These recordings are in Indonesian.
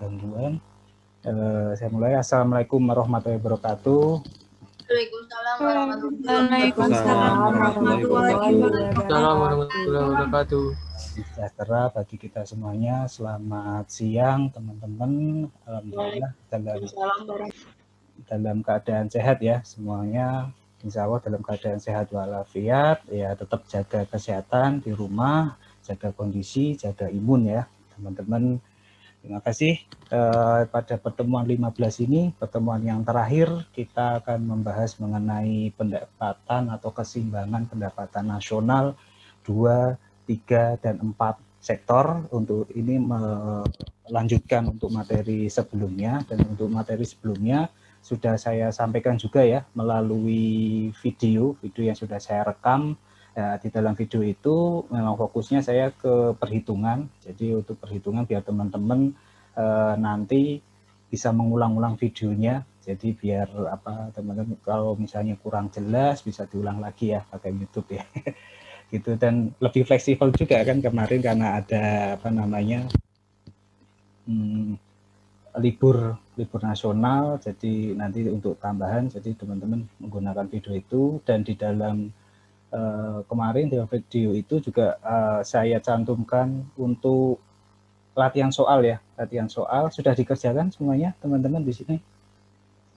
gangguan. Saya mulai. Assalamualaikum warahmatullahi wabarakatuh. Waalaikumsalam Waalaikumsalam warahmatullahi wabarakatuh. Sejahtera bagi kita semuanya. Selamat siang teman-teman. Alhamdulillah dalam keadaan sehat ya semuanya. Insya Allah dalam keadaan sehat walafiat. Ya tetap jaga kesehatan di rumah, jaga kondisi, jaga imun ya teman-teman. Terima kasih. Pada pertemuan 15 ini, pertemuan yang terakhir, kita akan membahas mengenai pendapatan atau keseimbangan pendapatan nasional 2, 3, dan 4 sektor. Untuk ini melanjutkan untuk materi sebelumnya, dan untuk materi sebelumnya sudah saya sampaikan juga ya melalui video yang sudah saya rekam. Ya, di dalam video itu memang fokusnya saya ke perhitungan. Jadi untuk perhitungan biar teman-teman nanti bisa mengulang-ulang videonya. Jadi biar teman-teman kalau misalnya kurang jelas bisa diulang lagi ya pakai YouTube ya. Gitu, dan lebih fleksibel juga kan kemarin karena ada libur nasional. Jadi nanti untuk tambahan jadi teman-teman menggunakan video itu, dan di dalam kemarin di video itu juga saya cantumkan untuk latihan soal ya. Latihan soal sudah dikerjakan semuanya teman-teman di sini?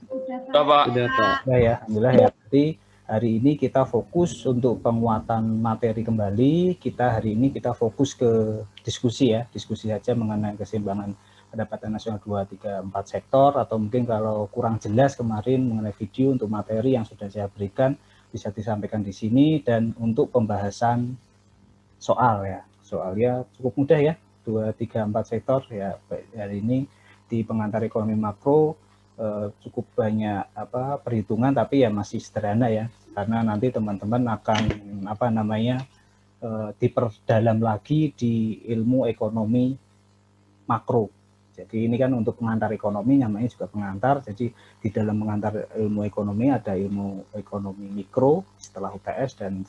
Sudah, Pak. Sudah, Pak. Ya, alhamdulillah ya. Jadi hari ini kita fokus untuk penguatan materi kembali. Hari ini kita fokus ke diskusi ya. Diskusi saja mengenai keseimbangan pendapatan nasional 2, 3, 4 sektor, atau mungkin kalau kurang jelas kemarin mengenai video untuk materi yang sudah saya berikan bisa disampaikan di sini. Dan untuk pembahasan soal ya, soalnya cukup mudah ya, 2, 3, 4 sektor ya. Hari ini di pengantar ekonomi makro cukup banyak perhitungan, tapi ya masih sederhana ya, karena nanti teman-teman akan diperdalam lagi di ilmu ekonomi makro. Jadi ini kan untuk pengantar ekonomi, namanya juga pengantar. Jadi di dalam pengantar ilmu ekonomi ada ilmu ekonomi mikro setelah UTS dan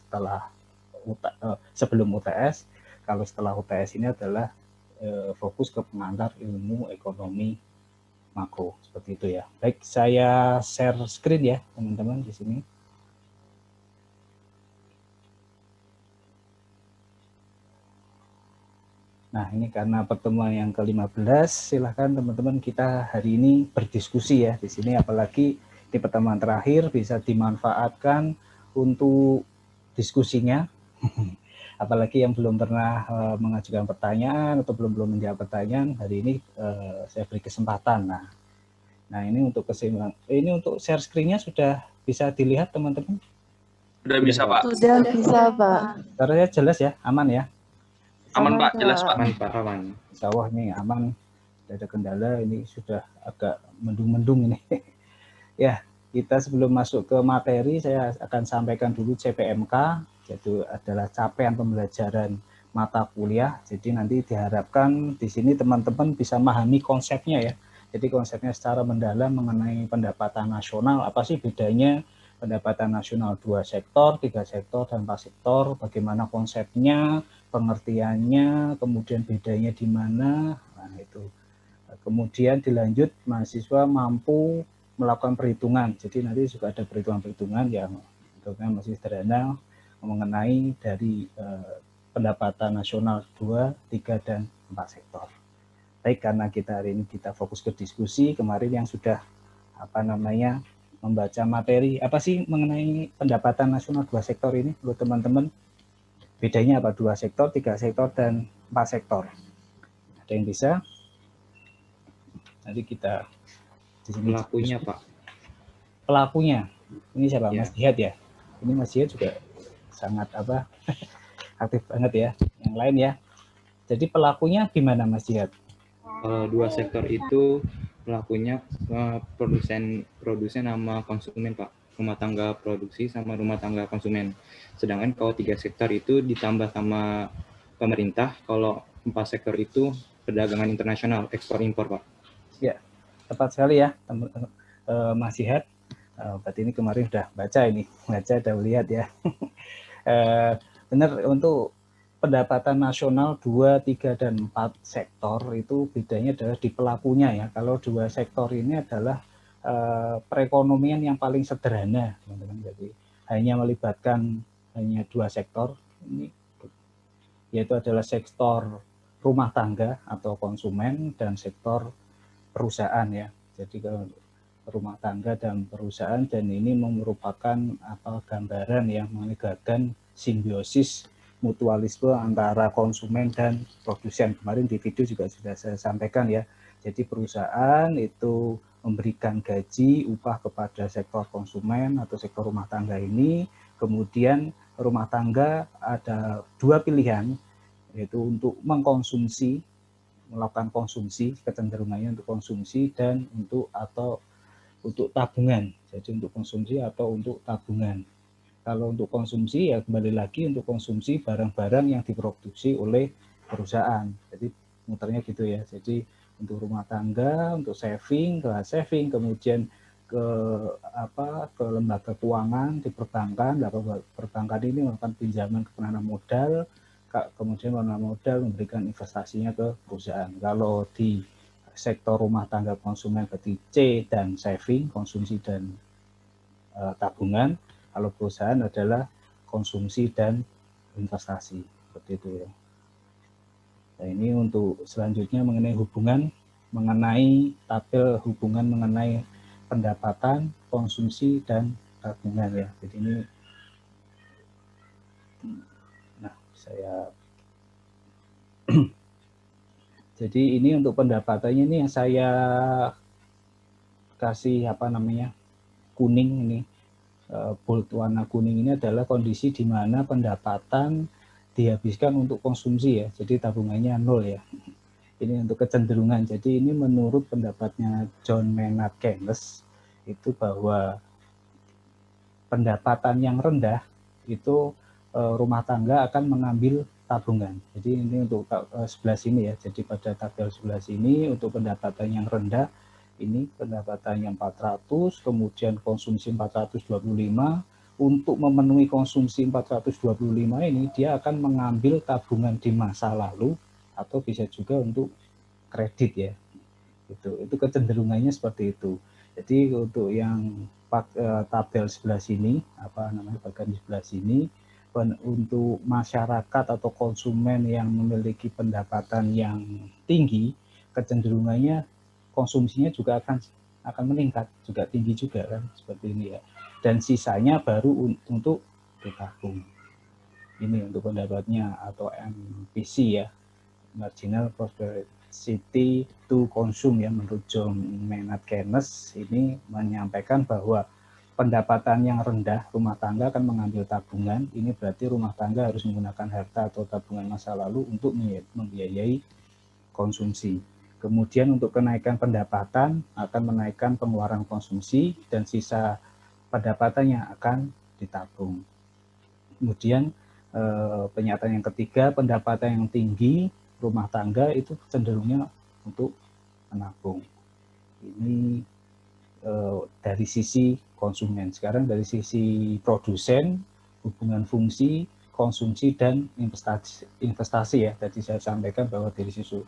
sebelum UTS. Kalau setelah UTS ini adalah fokus ke pengantar ilmu ekonomi makro, seperti itu ya. Baik, saya share screen ya teman-teman di sini. Nah, ini karena pertemuan yang ke-15, silahkan teman-teman kita hari ini berdiskusi ya di sini, apalagi di pertemuan terakhir bisa dimanfaatkan untuk diskusinya. Apalagi yang belum pernah mengajukan pertanyaan atau belum menjawab pertanyaan, hari ini saya beri kesempatan. Nah ini untuk keseimbangan. Ini untuk share screen-nya sudah bisa dilihat teman-teman? Sudah bisa, Pak. Sudah bisa, Pak. Suaranya jelas ya, aman ya? Aman, Pak, jelas, Pak. Aman, Pak, aman. Insya Allah ini aman, tidak ada kendala. Ini sudah agak mendung-mendung ini. Ya, kita sebelum masuk ke materi, saya akan sampaikan dulu CPMK, yaitu adalah capaian pembelajaran mata kuliah. Jadi nanti diharapkan di sini teman-teman bisa memahami konsepnya ya. Jadi konsepnya secara mendalam mengenai pendapatan nasional, apa sih bedanya pendapatan nasional 2 sektor, 3 sektor, dan 4 sektor, bagaimana konsepnya, pengertiannya, kemudian bedanya di mana. Nah, itu. Kemudian dilanjut mahasiswa mampu melakukan perhitungan. Jadi nanti juga ada perhitungan-perhitungan yang bentuknya masih sederhana mengenai dari pendapatan nasional 2, 3, dan 4 sektor. Baik, karena kita hari ini kita fokus ke diskusi, kemarin yang sudah membaca materi, apa sih mengenai pendapatan nasional 2 sektor ini menurut teman-teman? Bedanya apa 2 sektor, 3 sektor, dan 4 sektor? Ada yang bisa? Nanti kita di sini pelakunya diskusi. Pak. Pelakunya. Ini siapa? Ya. Mas Jihad ya? Ini Mas Jihad juga sangat aktif banget ya. Yang lain ya. Jadi pelakunya gimana Mas Jihad? 2 sektor itu pelakunya produsen sama konsumen, Pak. Rumah tangga produksi sama rumah tangga konsumen. Sedangkan kalau 3 sektor itu ditambah sama pemerintah, kalau 4 sektor itu perdagangan internasional, ekspor impor, Pak. Ya, tepat sekali ya Mas Jihad. Berarti ini kemarin udah baca, udah lihat ya. Benar, untuk pendapatan nasional 2, 3, dan 4 sektor itu bedanya adalah di pelakunya ya. Kalau 2 sektor ini adalah perekonomian yang paling sederhana, teman-teman. Jadi hanya melibatkan hanya 2 sektor ini, yaitu adalah sektor rumah tangga atau konsumen dan sektor perusahaan ya. Jadi kalau rumah tangga dan perusahaan, dan ini merupakan gambaran yang menegakkan simbiosis mutualisme antara konsumen dan produsen. Kemarin di video juga sudah saya sampaikan ya. Jadi perusahaan itu memberikan gaji, upah kepada sektor konsumen atau sektor rumah tangga ini. Kemudian rumah tangga ada 2 pilihan, yaitu untuk mengkonsumsi, melakukan konsumsi, kecenderungannya untuk konsumsi, dan untuk tabungan. Jadi untuk konsumsi atau untuk tabungan. Kalau untuk konsumsi ya kembali lagi untuk konsumsi barang-barang yang diproduksi oleh perusahaan. Jadi muternya gitu ya. Jadi untuk rumah tangga, untuk saving, kemudian ke lembaga keuangan di perbankan. Perbankan ini melakukan pinjaman ke penanam modal, kemudian penanam modal memberikan investasinya ke perusahaan. Kalau di sektor rumah tangga konsumen berarti C dan saving, konsumsi dan tabungan. Kalau perusahaan adalah konsumsi dan investasi, seperti itu ya. Nah, ini untuk selanjutnya mengenai hubungan mengenai pendapatan, konsumsi, dan tabungan ya. Jadi ini, jadi ini untuk pendapatannya ini yang saya kasih kuning ini. Bold warna kuning ini adalah kondisi di mana pendapatan dihabiskan untuk konsumsi ya, jadi tabungannya 0 ya. Ini untuk kecenderungan. Jadi ini menurut pendapatnya John Maynard Keynes itu bahwa pendapatan yang rendah itu rumah tangga akan mengambil tabungan. Jadi ini untuk sebelah sini ya. Jadi pada tabel sebelah sini untuk pendapatan yang rendah ini pendapatan yang 400, kemudian konsumsi 425. Untuk memenuhi konsumsi 425 ini, dia akan mengambil tabungan di masa lalu, atau bisa juga untuk kredit ya. Itu kecenderungannya seperti itu. Jadi untuk yang tabel sebelah sini, bagian di sebelah sini, untuk masyarakat atau konsumen yang memiliki pendapatan yang tinggi, kecenderungannya konsumsinya juga akan meningkat, juga tinggi juga kan, seperti ini ya. Dan sisanya baru untuk ditabung. Ini untuk pendapatnya atau MPC ya, marginal propensity to consume ya, menurut John Maynard Keynes ini menyampaikan bahwa pendapatan yang rendah rumah tangga akan mengambil tabungan. Ini berarti rumah tangga harus menggunakan harta atau tabungan masa lalu untuk membiayai konsumsi. Kemudian untuk kenaikan pendapatan akan menaikkan pengeluaran konsumsi dan sisa pendapatannya akan ditabung. Kemudian pernyataan yang ketiga, pendapatan yang tinggi rumah tangga itu cenderungnya untuk menabung. Ini dari sisi konsumen. Sekarang dari sisi produsen, hubungan fungsi, konsumsi, dan investasi ya. Tadi saya sampaikan bahwa dari sisi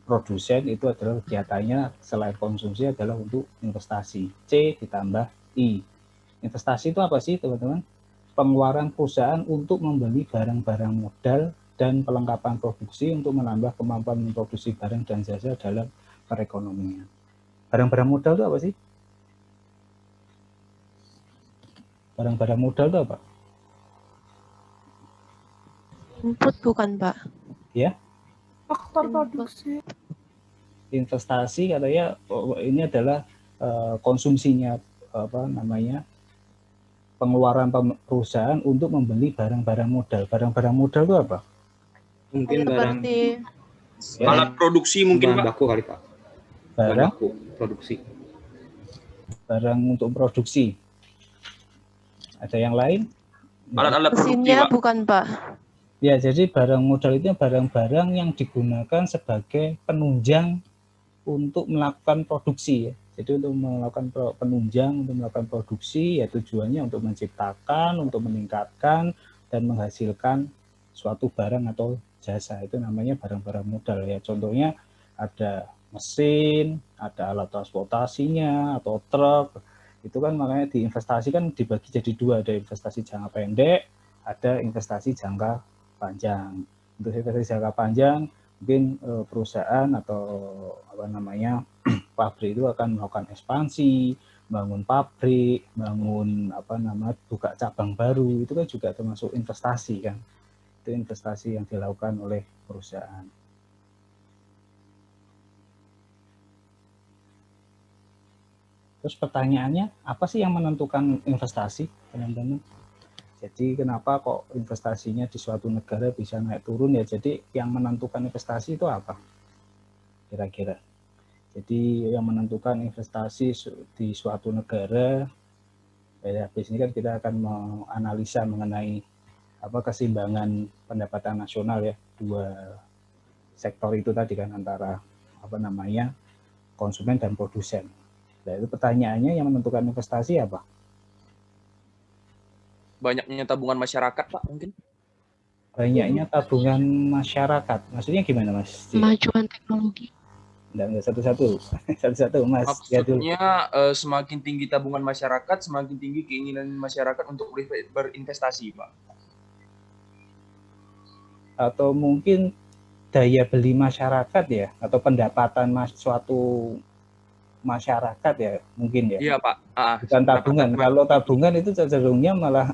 produsen itu adalah kegiatannya selain konsumsi adalah untuk investasi. C ditambah I. Investasi itu apa sih teman-teman? Pengeluaran perusahaan untuk membeli barang-barang modal dan pelengkapan produksi untuk menambah kemampuan memproduksi barang dan jasa dalam perekonomian. Barang-barang modal itu apa sih? Barang-barang modal itu apa? Input bukan, Pak? Ya. Faktor produksi. Investasi katanya ini adalah konsumsinya pengeluaran perusahaan untuk membeli barang-barang modal. Barang-barang modal itu apa? Mungkin barang alat produksi mungkin bahan Pak. baku kali Pak. Barang Baku produksi. Barang untuk produksi. Ada yang lain? Alat-alat produksi mesinnya Pak. bukan, Pak? Ya, jadi barang modal itu barang-barang yang digunakan sebagai penunjang untuk melakukan produksi ya. Jadi untuk melakukan penunjang untuk melakukan produksi ya, tujuannya untuk menciptakan, untuk meningkatkan dan menghasilkan suatu barang atau jasa, itu namanya barang-barang modal ya. Contohnya ada mesin, ada alat transportasinya atau truk. Itu kan makanya diinvestasi kan dibagi jadi dua, ada investasi jangka pendek, ada investasi jangka panjang. Untuk investasi jangka panjang mungkin perusahaan atau apa namanya pabrik itu akan melakukan ekspansi, bangun pabrik, bangun apa namanya buka cabang baru, itu kan juga termasuk investasi kan. Itu investasi yang dilakukan oleh perusahaan. Terus pertanyaannya, apa sih yang menentukan investasi, teman-teman? Jadi kenapa kok investasinya di suatu negara bisa naik turun ya? Jadi yang menentukan investasi itu apa? Kira-kira. Jadi yang menentukan investasi di suatu negara, ya di sini kan kita akan menganalisa mengenai apa keseimbangan pendapatan nasional ya, dua sektor itu tadi kan, antara apa namanya konsumen dan produsen. Nah, itu pertanyaannya yang menentukan investasi apa? Banyaknya tabungan masyarakat, Pak, mungkin. Banyaknya tabungan masyarakat. Maksudnya gimana, Mas? Kemajuan teknologi. Enggak satu-satu. Satu-satu, Mas. Maksudnya semakin tinggi tabungan masyarakat, semakin tinggi keinginan masyarakat untuk berinvestasi, Pak. Atau mungkin daya beli masyarakat ya, atau pendapatan suatu masyarakat ya, mungkin ya. Iya, Pak. Bukan tabungan. Kalau tabungan itu cenderungnya malah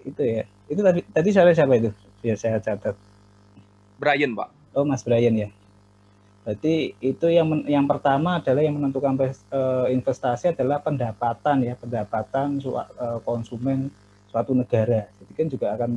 itu ya. Itu tadi siapa itu? Biar saya catat. Brian, Pak. Oh, Mas Brian ya. Berarti itu yang pertama adalah yang menentukan investasi adalah pendapatan ya, pendapatan konsumen suatu negara. Jadi kan juga akan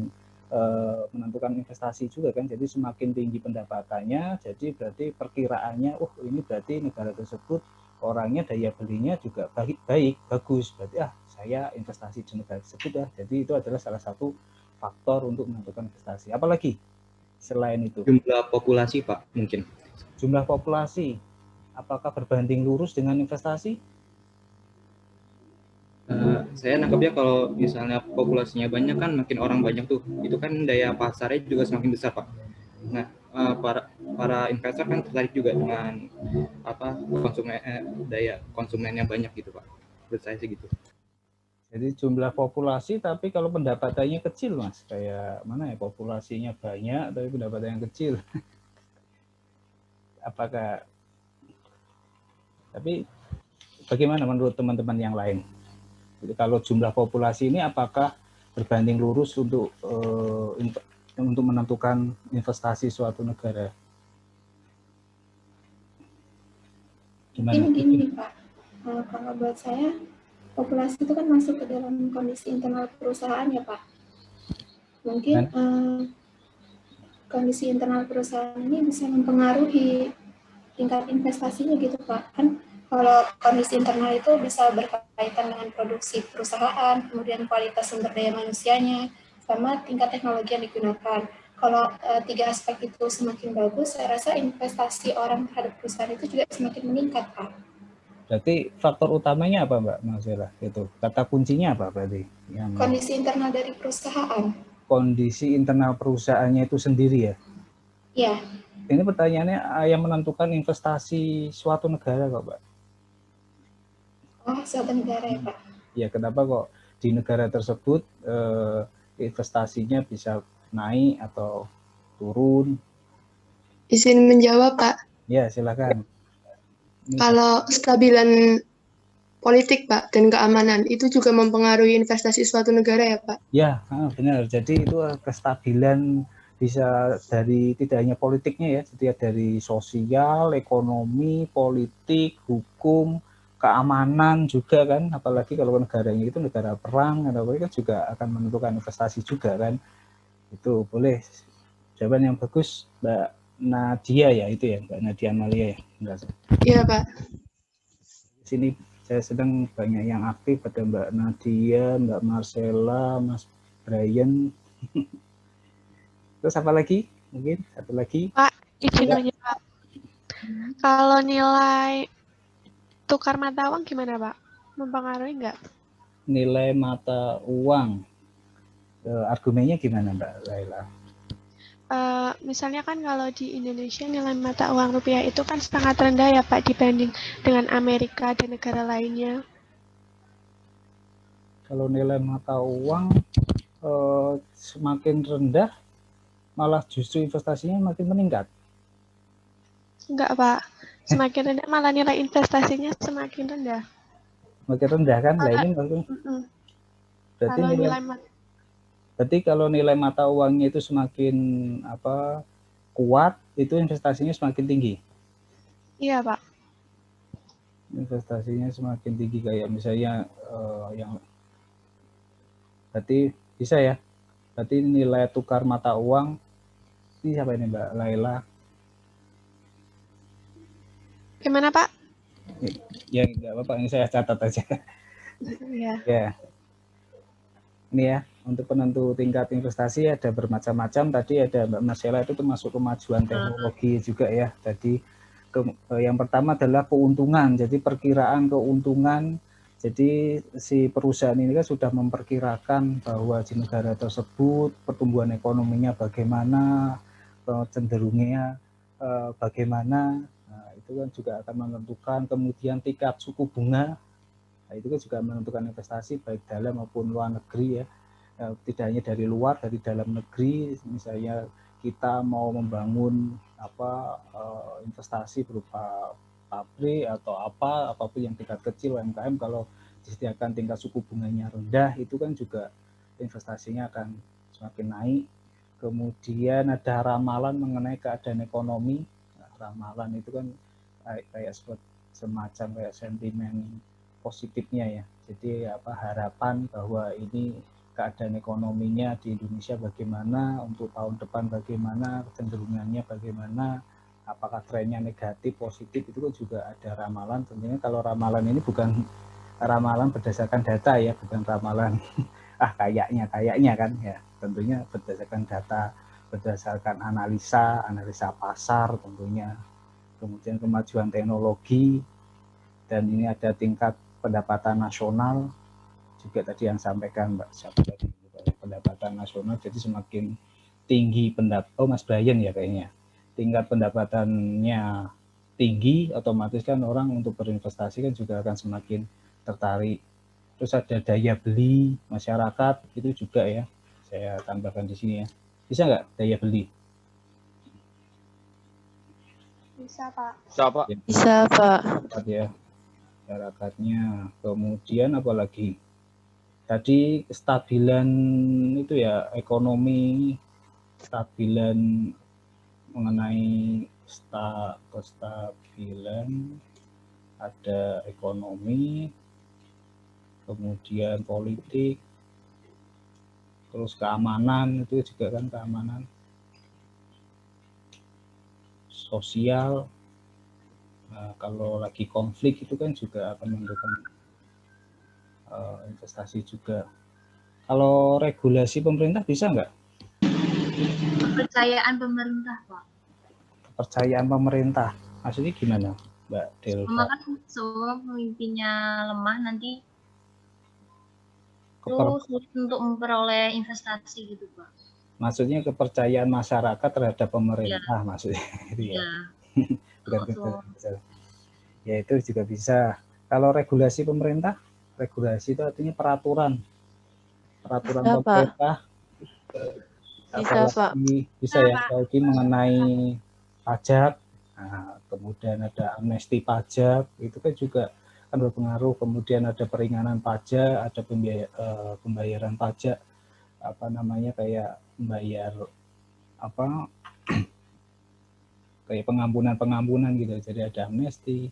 menentukan investasi juga kan. Jadi semakin tinggi pendapatannya, jadi berarti perkiraannya, ini berarti negara tersebut orangnya daya belinya juga baik, bagus. Berarti saya investasi di negara tersebut ya. Jadi itu adalah salah satu faktor untuk menentukan investasi. Apalagi selain itu? Jumlah populasi, Pak, mungkin. Jumlah populasi, apakah berbanding lurus dengan investasi? Saya nangkapnya kalau misalnya populasinya banyak kan makin orang banyak tuh, itu kan daya pasarnya juga semakin besar, Pak. Nah, para investor kan tertarik juga dengan daya konsumennya banyak gitu, Pak. Menurut saya sih gitu. Jadi jumlah populasi tapi kalau pendapatannya kecil, Mas. Kayak mana ya, populasinya banyak tapi pendapatannya kecil. Apakah, tapi bagaimana menurut teman-teman yang lain? Jadi kalau jumlah populasi ini apakah berbanding lurus untuk menentukan investasi suatu negara? Gimana? Gini Pak, kalau buat saya populasi itu kan masuk ke dalam kondisi internal perusahaan ya Pak. Mungkin kondisi internal perusahaan ini bisa mempengaruhi tingkat investasinya gitu Pak. Kan kalau kondisi internal itu bisa berkaitan dengan produksi perusahaan, kemudian kualitas sumber daya manusianya, sama tingkat teknologi yang digunakan. Kalau tiga aspek itu semakin bagus, saya rasa investasi orang terhadap perusahaan itu juga semakin meningkat, Pak. Berarti faktor utamanya apa, Mbak Marcella? Itu kata kuncinya apa berarti? Kondisi internal dari perusahaan. Kondisi internal perusahaannya itu sendiri ya? Iya. Ini pertanyaannya yang menentukan investasi suatu negara kok, Mbak? Oh, suatu negara ya, Pak? Ya, kenapa kok di negara tersebut investasinya bisa naik atau turun? Izin menjawab, Pak. Ya, silakan. Kalau stabilan politik, Pak, dan keamanan, itu juga mempengaruhi investasi suatu negara ya, Pak? Ya, benar. Jadi itu kestabilan bisa dari tidak hanya politiknya ya, jadi dari sosial, ekonomi, politik, hukum, keamanan juga kan, apalagi kalau negaranya itu negara perang atau apa kan juga akan menentukan investasi juga kan. Itu boleh jawaban yang bagus, Mbak Nadia ya, itu ya, Mbak Nadia Amalia ya. Iya, Pak. Di sini saya sedang banyak yang aktif, ada Mbak Nadia, Mbak Marcella, Mas Brian. Terus apa lagi? Mungkin satu lagi. Pak, izin aja, Pak. Kalau nilai tukar mata uang gimana, Pak? Mempengaruhi nggak? Nilai mata uang. Argumennya gimana Mbak Laila? Misalnya kan kalau di Indonesia nilai mata uang rupiah itu kan sangat rendah ya Pak dibanding dengan Amerika dan negara lainnya. Kalau nilai mata uang semakin rendah, malah justru investasinya makin meningkat. Enggak Pak, semakin rendah malah nilai investasinya semakin rendah. Makin rendah kan? Nah ini berarti berarti kalau nilai mata uangnya itu semakin kuat, itu investasinya semakin tinggi. Iya Pak. Investasinya semakin tinggi, kayak misalnya yang berarti bisa ya. Berarti nilai tukar mata uang ini siapa ini Mbak Laila? Gimana Pak? Ya nggak apa-apa, ini saya catat aja. Iya. Ya. Ini ya, untuk penentu tingkat investasi ada bermacam-macam. Tadi ada Mbak Marcella itu termasuk kemajuan teknologi juga ya. Tadi yang pertama adalah keuntungan. Jadi perkiraan keuntungan. Jadi si perusahaan ini kan sudah memperkirakan bahwa di negara tersebut pertumbuhan ekonominya bagaimana, cenderungnya bagaimana. Nah, itu kan juga akan menentukan. Kemudian tingkat suku bunga. Nah, itu kan juga menentukan investasi baik dalam maupun luar negeri ya. Tidak hanya dari luar, dari dalam negeri. Misalnya kita mau membangun investasi berupa pabrik atau apapun yang tingkat kecil UMKM, kalau disediakan tingkat suku bunganya rendah, itu kan juga investasinya akan semakin naik. Kemudian ada ramalan mengenai keadaan ekonomi. Nah, ramalan itu kan kayak semacam kayak sentimen positifnya ya. Jadi harapan bahwa ini keadaan ekonominya di Indonesia bagaimana, untuk tahun depan bagaimana, kecenderungannya bagaimana, apakah trennya negatif, positif, itu kan juga ada ramalan. Tentunya kalau ramalan ini bukan ramalan berdasarkan data ya, bukan ramalan kayaknya kan ya. Tentunya berdasarkan data, berdasarkan analisa pasar tentunya. Kemudian kemajuan teknologi, dan ini ada tingkat pendapatan nasional juga tadi yang sampaikan Mbak siapa tadi, pendapatan nasional. Jadi semakin tinggi Mas Brian ya kayaknya, tingkat pendapatannya tinggi, otomatis kan orang untuk berinvestasi kan juga akan semakin tertarik. Terus ada daya beli masyarakat itu juga ya, saya tambahkan di sini ya. Bisa nggak daya beli? Bisa Pak. Bisa Pak. Bisa Pak. Ya, masyarakatnya. Kemudian apalagi tadi kestabilan itu ya, ekonomi, kestabilan mengenai kestabilan, ada ekonomi, kemudian politik, terus keamanan, itu juga kan keamanan sosial. Nah, kalau lagi konflik itu kan juga akan menentukan investasi juga. Kalau regulasi pemerintah bisa nggak? Kepercayaan pemerintah, Pak. Kepercayaan pemerintah, maksudnya gimana, Mbak Delva? Semua kan semua pemimpinnya lemah, nanti sulit untuk memperoleh investasi gitu, Pak. Maksudnya kepercayaan masyarakat terhadap pemerintah, ya. Maksudnya itu ya. Bukan ya, itu juga bisa. Kalau regulasi pemerintah, regulasi itu artinya peraturan ya, pemerintah. Bisa Pak. Bisa ya, apalagi mengenai pajak. Nah, kemudian ada amnesti pajak, itu kan juga akan berpengaruh. Kemudian ada peringanan pajak, ada pembayaran pajak, kayak membayar kayak pengampunan gitu. Jadi ada amnesti.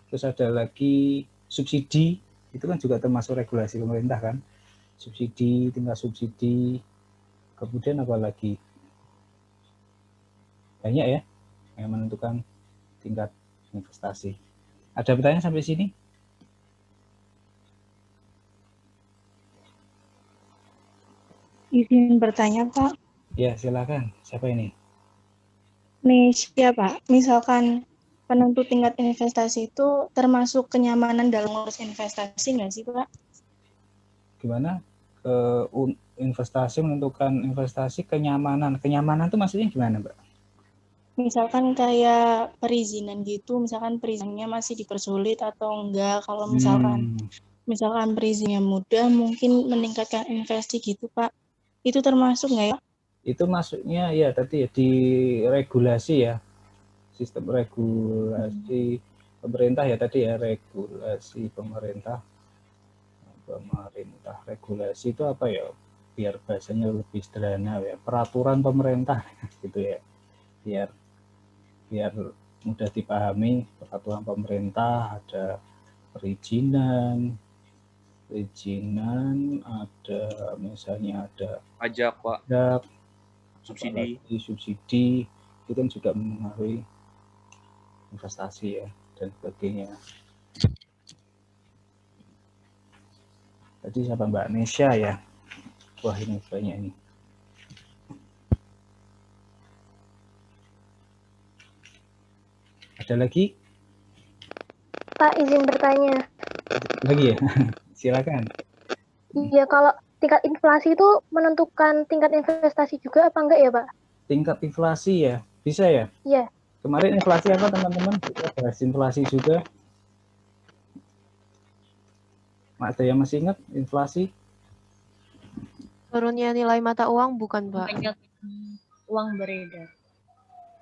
Terus ada lagi subsidi, itu kan juga termasuk regulasi pemerintah kan. Subsidi, tingkat subsidi. Kemudian apa lagi? Banyak ya yang menentukan tingkat investasi. Ada pertanyaan sampai sini? Izin bertanya, Pak. Ya, silakan. Siapa ini? Nesya, Pak. Misalkan penentu tingkat investasi itu termasuk kenyamanan dalam ngurus investasi nggak sih, Pak? Gimana? investasi, menentukan investasi, kenyamanan. Kenyamanan itu maksudnya gimana, Mbak? Misalkan kayak perizinan gitu, misalkan perizinannya masih dipersulit atau enggak. Kalau misalkan perizinannya mudah, mungkin meningkatkan investasi gitu, Pak. Itu termasuk nggak ya? Itu masuknya ya tadi ya di regulasi ya, sistem regulasi pemerintah ya tadi ya, regulasi pemerintah. Regulasi itu apa ya, biar bahasanya lebih sederhana ya, peraturan pemerintah gitu ya, biar mudah dipahami. Peraturan pemerintah, ada perizinan, ada misalnya ada Pajak, Pak. pajak, Subsidi. itu kan juga mempengaruhi investasi ya, dan sebagainya. Tadi siapa, Mbak Nesya ya? Wah, ini banyak ini. Ada lagi? Pak, izin bertanya. Lagi ya? Silakan. Iya, kalau tingkat inflasi itu menentukan tingkat investasi juga apa enggak ya, Pak? Tingkat inflasi ya? Bisa ya? Iya. Kemarin inflasi apa, teman-teman? Kita bahas inflasi juga. Ada yang masih ingat inflasi? Turunnya nilai mata uang bukan, Pak? Uang beredar.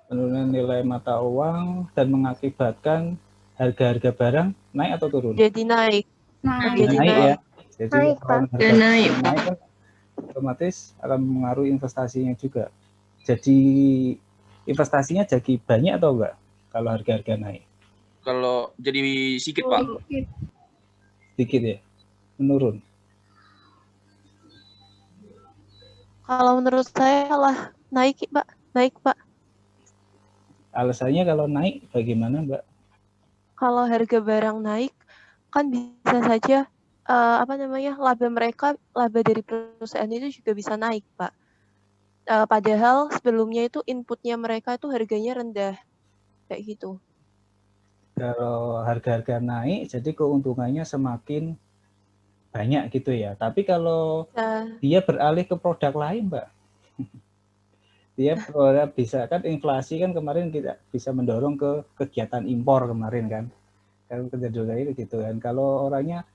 Penurunan nilai mata uang dan mengakibatkan harga-harga barang naik atau turun? Jadi naik. Jadi naik ya. Jadi naik, kalau Pak. harga naik kan otomatis akan mengaruhi investasinya juga. Jadi investasinya jadi banyak atau enggak kalau harga-harga naik? Kalau jadi sedikit, Pak. Sedikit ya? Menurun? Kalau menurut saya malah naik, Pak. Naik, Pak. Alasannya kalau naik bagaimana, Mbak? Kalau harga barang naik, kan bisa saja laba dari perusahaan itu juga bisa naik, Pak. Padahal sebelumnya itu inputnya mereka itu harganya rendah, kayak gitu. Kalau harga-harga naik, jadi keuntungannya semakin banyak gitu ya. Tapi kalau dia beralih ke produk lain, Mbak, dia bisa kan, inflasi kan kemarin kita bisa mendorong ke kegiatan impor kemarin kan kejadian gitu kan. Kalau orangnya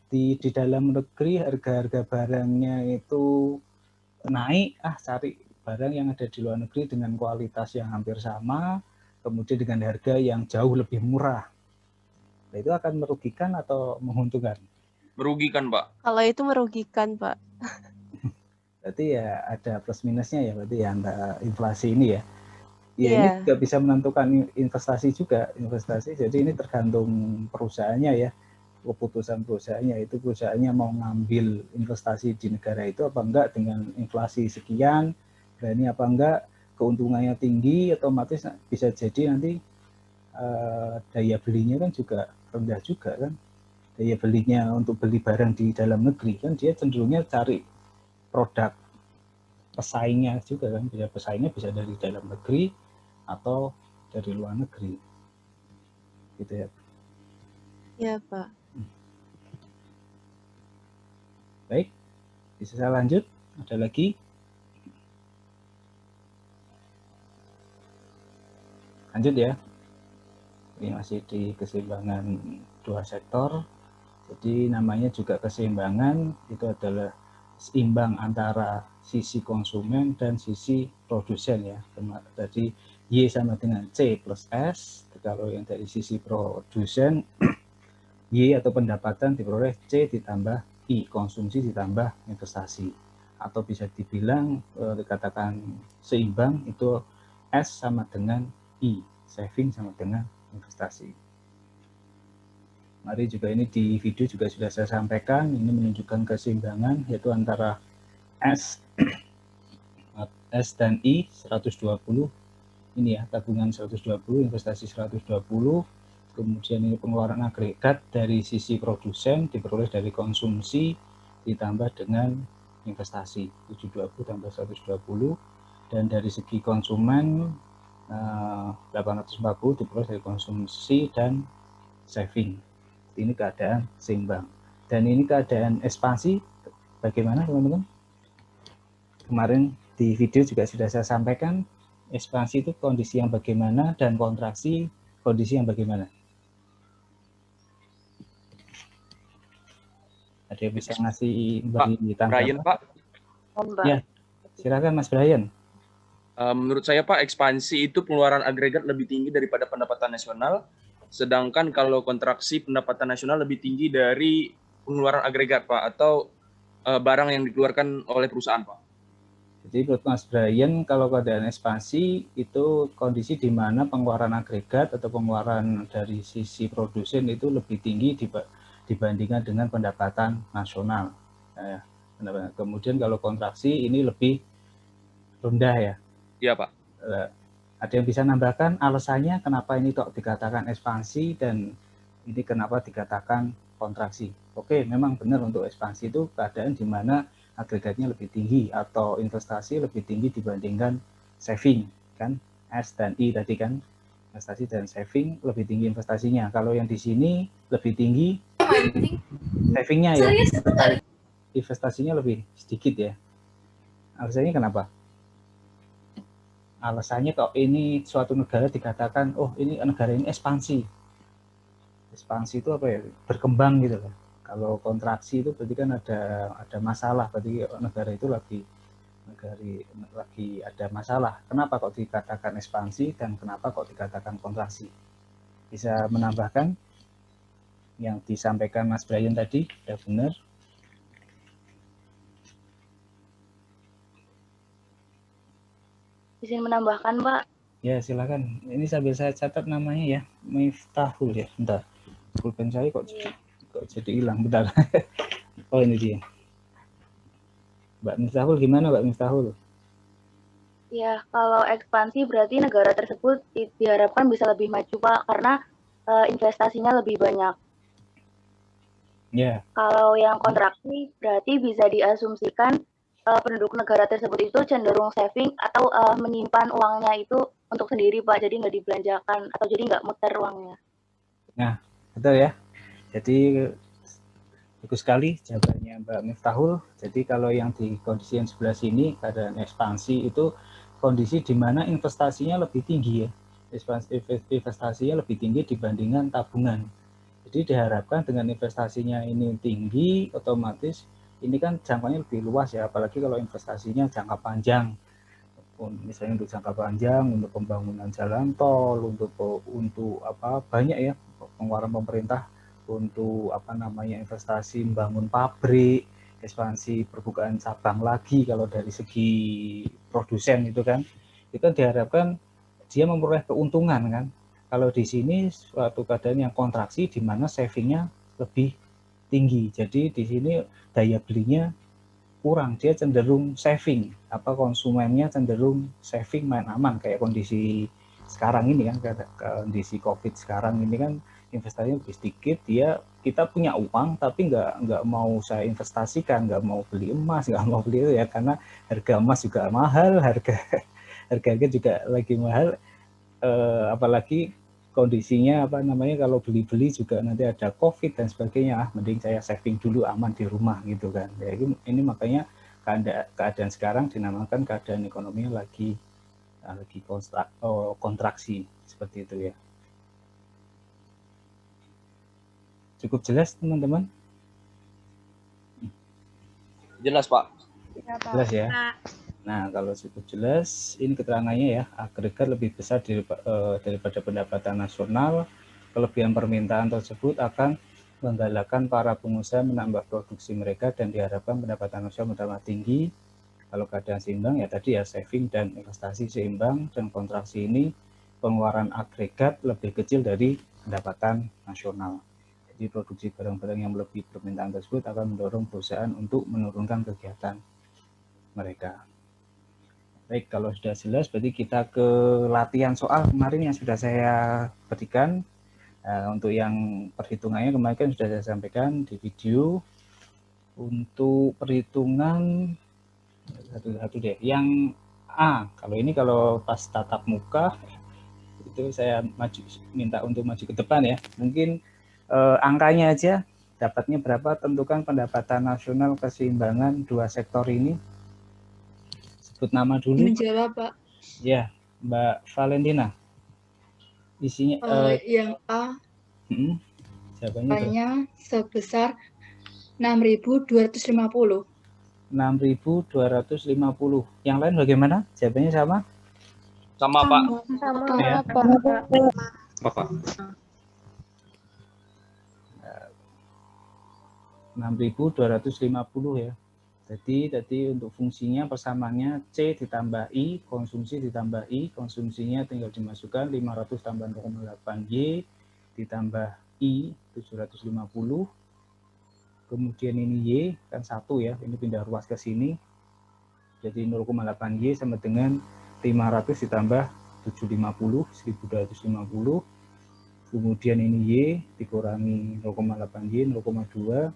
di dalam negeri harga-harga barangnya itu naik, cari barang yang ada di luar negeri dengan kualitas yang hampir sama, kemudian dengan harga yang jauh lebih murah. Nah, itu akan merugikan atau menguntungkan? Merugikan, Pak. Kalau itu merugikan, Pak. Berarti ya ada plus minusnya ya, berarti ya antara inflasi ini ya. Ya, Ini juga bisa menentukan investasi juga. Jadi ini tergantung perusahaannya ya, keputusan perusahaannya. Itu perusahaannya mau ngambil investasi di negara itu apa enggak dengan inflasi sekian, berani apa enggak, keuntungannya tinggi, otomatis bisa jadi nanti daya belinya kan juga rendah juga kan. Daya belinya untuk beli barang di dalam negeri kan dia cenderungnya cari produk pesaingnya juga kan. Pesaingnya bisa dari dalam negeri atau dari luar negeri, gitu ya. Iya, Pak. Baik, bisa saya lanjut? Ada lagi? Lanjut ya. Ini masih di keseimbangan dua sektor. Jadi namanya juga keseimbangan, itu adalah seimbang antara sisi konsumen dan sisi produsen ya. Tadi Y sama dengan C plus S. Kalau yang dari sisi produsen, Y atau pendapatan diperoleh C ditambah I, konsumsi ditambah investasi. Atau bisa dibilang dikatakan seimbang itu S sama dengan I, saving sama dengan investasi. Mari juga ini di video juga sudah saya sampaikan, ini menunjukkan keseimbangan yaitu antara S dan I 120. Ini ya, tabungan 120, investasi 120, kemudian ini pengeluaran agregat dari sisi produsen diperoleh dari konsumsi ditambah dengan investasi 720 tambah 120, dan dari segi konsumen 840 diperoleh dari konsumsi dan saving. Ini keadaan seimbang. Dan ini keadaan ekspansi bagaimana, teman-teman? kemarin di video juga sudah saya sampaikan, ekspansi itu kondisi yang bagaimana dan kontraksi kondisi yang bagaimana. Ada yang bisa ngasih beri tanggapan? Brian, Pak. Ya, silakan Mas Brian. Menurut saya Pak, ekspansi itu pengeluaran agregat lebih tinggi daripada pendapatan nasional, sedangkan kalau kontraksi pendapatan nasional lebih tinggi dari pengeluaran agregat Pak, atau barang yang dikeluarkan oleh perusahaan Pak. Jadi menurut Mas Brian, kalau keadaan ekspansi itu kondisi di mana pengeluaran agregat atau pengeluaran dari sisi produsen itu lebih tinggi dibandingkan dengan pendapatan nasional. Kemudian kalau kontraksi ini lebih rendah ya. Iya Pak. Ada yang bisa nambahkan alasannya kenapa ini kok dikatakan ekspansi dan ini kenapa dikatakan kontraksi? Oke, memang benar untuk ekspansi itu keadaan di mana agregatnya lebih tinggi atau investasi lebih tinggi dibandingkan saving, kan? S dan I tadi kan, investasi dan saving lebih tinggi investasinya. Kalau yang di sini lebih tinggi savingnya ya, investasinya lebih sedikit ya. Alasannya kenapa? Alasannya kok ini suatu negara dikatakan, oh ini negara ini ekspansi. Ekspansi itu apa ya? Berkembang gitu loh. Kalau kontraksi itu berarti kan ada masalah, berarti negara itu lagi ada masalah. Kenapa kok dikatakan ekspansi dan kenapa kok dikatakan kontraksi? Bisa menambahkan yang disampaikan Mas Brian tadi, sudah benar? Izin menambahkan, Pak. Ya, silakan. Ini sambil saya catat namanya ya, Miftahul ya. Bentar. Pulpen saya kok jadi hilang, bentar. Oh, ini dia. Mbak Miftahul gimana, Mbak Miftahul? Ya, kalau ekspansi berarti negara tersebut diharapkan bisa lebih maju, Pak, karena investasinya lebih banyak. Ya. Kalau yang kontraksi berarti bisa diasumsikan penduduk negara tersebut itu cenderung saving atau menyimpan uangnya itu untuk sendiri, Pak, jadi nggak dibelanjakan atau jadi nggak muter uangnya. Nah, betul ya. Jadi bagus sekali jawabannya Mbak Miftahul. Jadi kalau yang di kondisi yang sebelah sini keadaan ekspansi itu kondisi di mana investasinya lebih tinggi ya. Investasinya lebih tinggi dibandingkan tabungan. Jadi diharapkan dengan investasinya ini tinggi, otomatis ini kan jangkauannya lebih luas ya, apalagi kalau investasinya jangka panjang. Misalnya untuk jangka panjang, untuk pembangunan jalan tol, untuk apa banyak ya pengeluaran pemerintah untuk apa namanya investasi membangun pabrik, ekspansi perbukaan cabang lagi kalau dari segi produsen itu kan diharapkan dia memperoleh keuntungan kan. Kalau di sini suatu keadaan yang kontraksi di mana savingnya lebih tinggi, jadi di sini daya belinya kurang, dia cenderung saving, konsumennya cenderung saving main aman kayak kondisi sekarang ini kan, kondisi COVID sekarang ini kan investasinya lebih sedikit, kita punya uang tapi nggak mau saya investasikan, nggak mau beli emas, nggak mau beli itu ya karena harga emas juga mahal, harga juga lagi mahal, apalagi kondisinya kalau beli-beli juga nanti ada COVID dan sebagainya, mending saya saving dulu aman di rumah gitu kan. Ya, ini makanya keadaan sekarang dinamakan keadaan ekonomi lagi kontraksi seperti itu ya. Cukup jelas teman-teman? Jelas Pak. Jelas ya. Nah, kalau cukup jelas, ini keterangannya ya, agregat lebih besar daripada pendapatan nasional. Kelebihan permintaan tersebut akan menggalakkan para pengusaha menambah produksi mereka dan diharapkan pendapatan nasional menambah tinggi. Kalau keadaan seimbang ya tadi ya, saving dan investasi seimbang, dan kontraksi ini pengeluaran agregat lebih kecil dari pendapatan nasional. Jadi produksi barang-barang yang melebihi permintaan tersebut akan mendorong perusahaan untuk menurunkan kegiatan mereka. Baik, kalau sudah jelas berarti kita ke latihan soal kemarin yang sudah saya berikan. Untuk yang perhitungannya kemarin kan sudah saya sampaikan di video. Untuk perhitungan satu deh. Yang A, kalau pas tatap muka itu saya minta untuk maju ke depan ya. Mungkin angkanya aja, dapatnya berapa, tentukan pendapatan nasional keseimbangan dua sektor ini. Sebut nama dulu. Menjawab, Pak. Ya, Mbak Valentina. Isinya Yang A, jawabannya sebesar 6.250. 6.250. Yang lain bagaimana? Jawabannya sama? Sama, Pak. Sama, Ya. Pak. Pak. 6.250 ya. Jadi tadi untuk fungsinya persamaannya C ditambah I, konsumsi ditambah I, konsumsinya tinggal dimasukkan 500 tambah 0,8 Y ditambah I 750. Kemudian ini Y kan 1 ya, ini pindah ruas ke sini. Jadi 0,8 Y sama dengan 500 ditambah 750, 1250. Kemudian ini Y dikurangi 0,8 Y, 0,2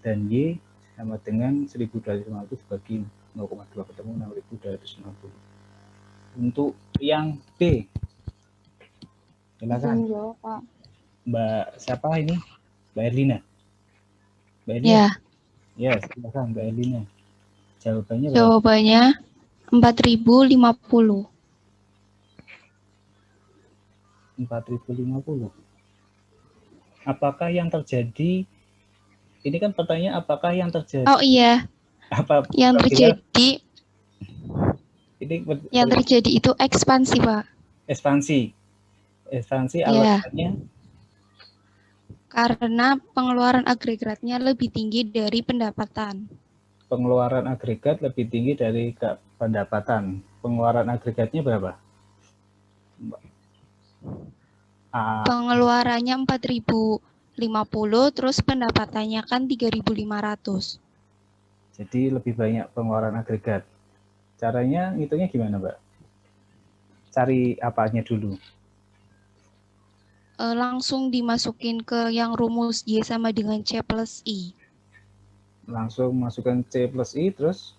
dan Y sama dengan 1250 bagi 0,2 ketemu 6.250. Untuk yang B, silakan. Mbak siapa ini? Mbak Erlina. Mbak Erlina. Ya. Ya, silakan Mbak Erlina. Jawabannya berapa? Jawabannya 4.050. 4.050. Apakah yang terjadi? Ini kan pertanyaan apakah yang terjadi? Oh iya. Apa yang terjadi? Yang terjadi itu ekspansi, Pak. Ekspansi alasannya? Karena pengeluaran agregatnya lebih tinggi dari pendapatan. Pengeluaran agregat lebih tinggi dari pendapatan. Pengeluaran agregatnya berapa? Pengeluarannya 4.050, terus pendapatannya kan 3.500. Jadi lebih banyak pengeluaran agregat. Caranya ngitungnya gimana, Mbak? Cari apanya dulu? Langsung dimasukin ke yang rumus Y sama dengan C plus I. Langsung masukkan C plus I, terus?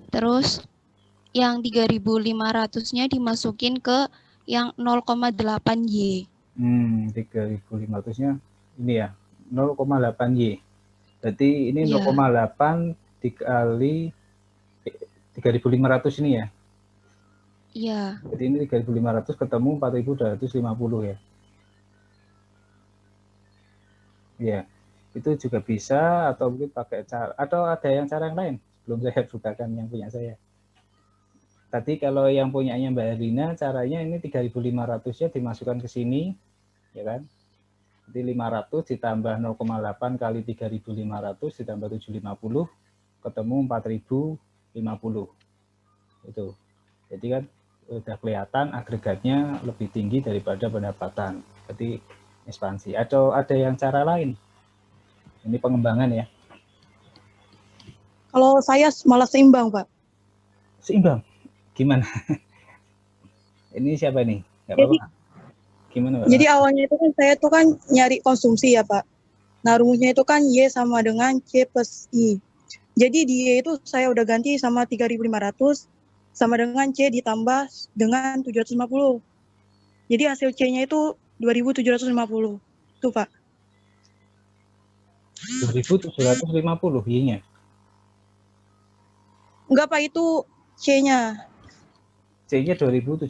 Terus yang 3.500-nya dimasukin ke yang 0,8 Y. 3.500-nya ini ya, 0,8 Y. Berarti ini 0,8 dikali 3.500 ini ya? Iya. Jadi ini 3.500 ketemu 4.250 ya? Iya. Itu juga bisa atau mungkin pakai cara, atau ada yang cara yang lain? Belum saya bukakan yang punya saya. Tadi kalau yang punyanya Mbak Erlina, caranya ini 3.500-nya dimasukkan ke sini, ya kan? Jadi 500 ditambah 0,8 kali 3.500 ditambah 750, ketemu 4.050. Itu. Jadi kan udah kelihatan agregatnya lebih tinggi daripada pendapatan. Jadi ekspansi. Atau ada yang cara lain? Ini pengembangan ya. Kalau saya malah seimbang, Pak. Seimbang? Gimana? Ini siapa nih? Nggak apa-apa. Gimana, Pak? Jadi awalnya itu kan saya tuh kan nyari konsumsi ya, Pak. Nah, rumusnya itu kan Y sama dengan C plus I. Jadi di Y itu saya udah ganti sama 3.500 sama dengan C ditambah dengan 750. Jadi hasil C-nya itu 2.750. Itu, Pak. 2.750 Y-nya? Enggak, Pak, itu C-nya. C-nya 2.750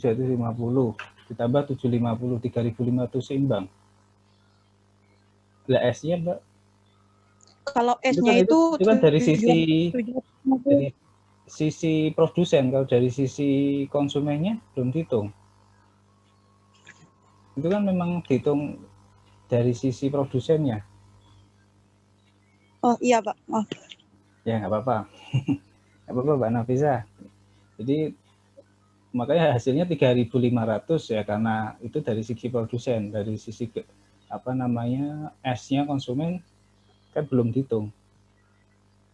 ditambah 750, 3.500 seimbang. Lah S-nya, Mbak? Kalau S-nya itu kan dari sisi produsen, kalau dari sisi konsumennya belum dihitung. Itu kan memang dihitung dari sisi produsennya. Oh iya, Pak. Oh. Ya nggak apa-apa. Nggak apa-apa, Mbak Nafisa. Jadi makanya hasilnya 3.500 ya, karena itu dari sisi produsen, dari sisi S-nya konsumen kan belum dihitung.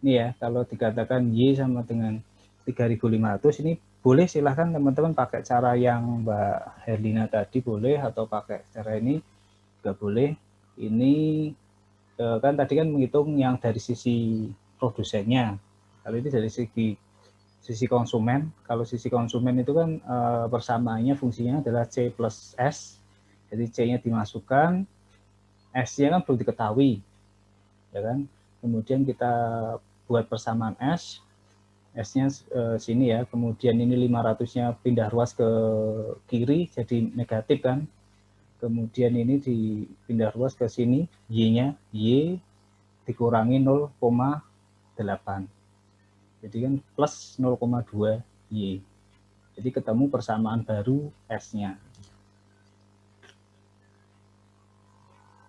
Ini ya, kalau dikatakan Y sama dengan 3.500 ini boleh silahkan teman-teman pakai cara yang Mbak Herlina tadi boleh, atau pakai cara ini juga boleh. Ini kan tadi kan menghitung yang dari sisi produsennya. Kalau ini dari sisi konsumen. Kalau sisi konsumen itu kan persamaannya fungsinya adalah C plus S. Jadi C-nya dimasukkan, S-nya kan belum diketahui, ya kan? Kemudian kita buat persamaan S, S-nya sini ya, kemudian ini 500-nya pindah ruas ke kiri jadi negatif kan, kemudian ini dipindah ruas ke sini, Y-nya, Y dikurangi 0,8, jadi kan plus 0,2 Y, jadi ketemu persamaan baru S-nya.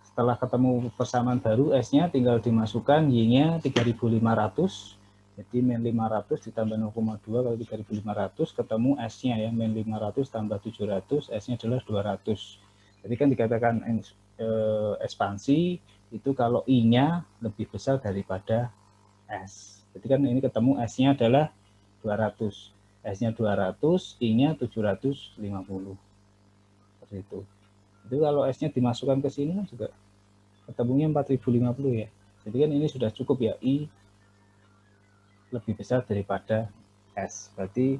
Setelah ketemu persamaan baru S-nya tinggal dimasukkan, Y-nya 3.500, jadi min 500 ditambah 0,2 kali 3.500 ketemu S-nya ya, min 500 tambah 700, S-nya adalah 200. Jadi kan dikatakan ekspansi itu kalau I-nya lebih besar daripada S. Jadi kan ini ketemu S-nya adalah 200. S-nya 200, I-nya 750. Seperti itu. Jadi kalau S-nya dimasukkan ke sini kan juga ketemunya 4050 ya. Jadi kan ini sudah cukup ya, I lebih besar daripada S. Berarti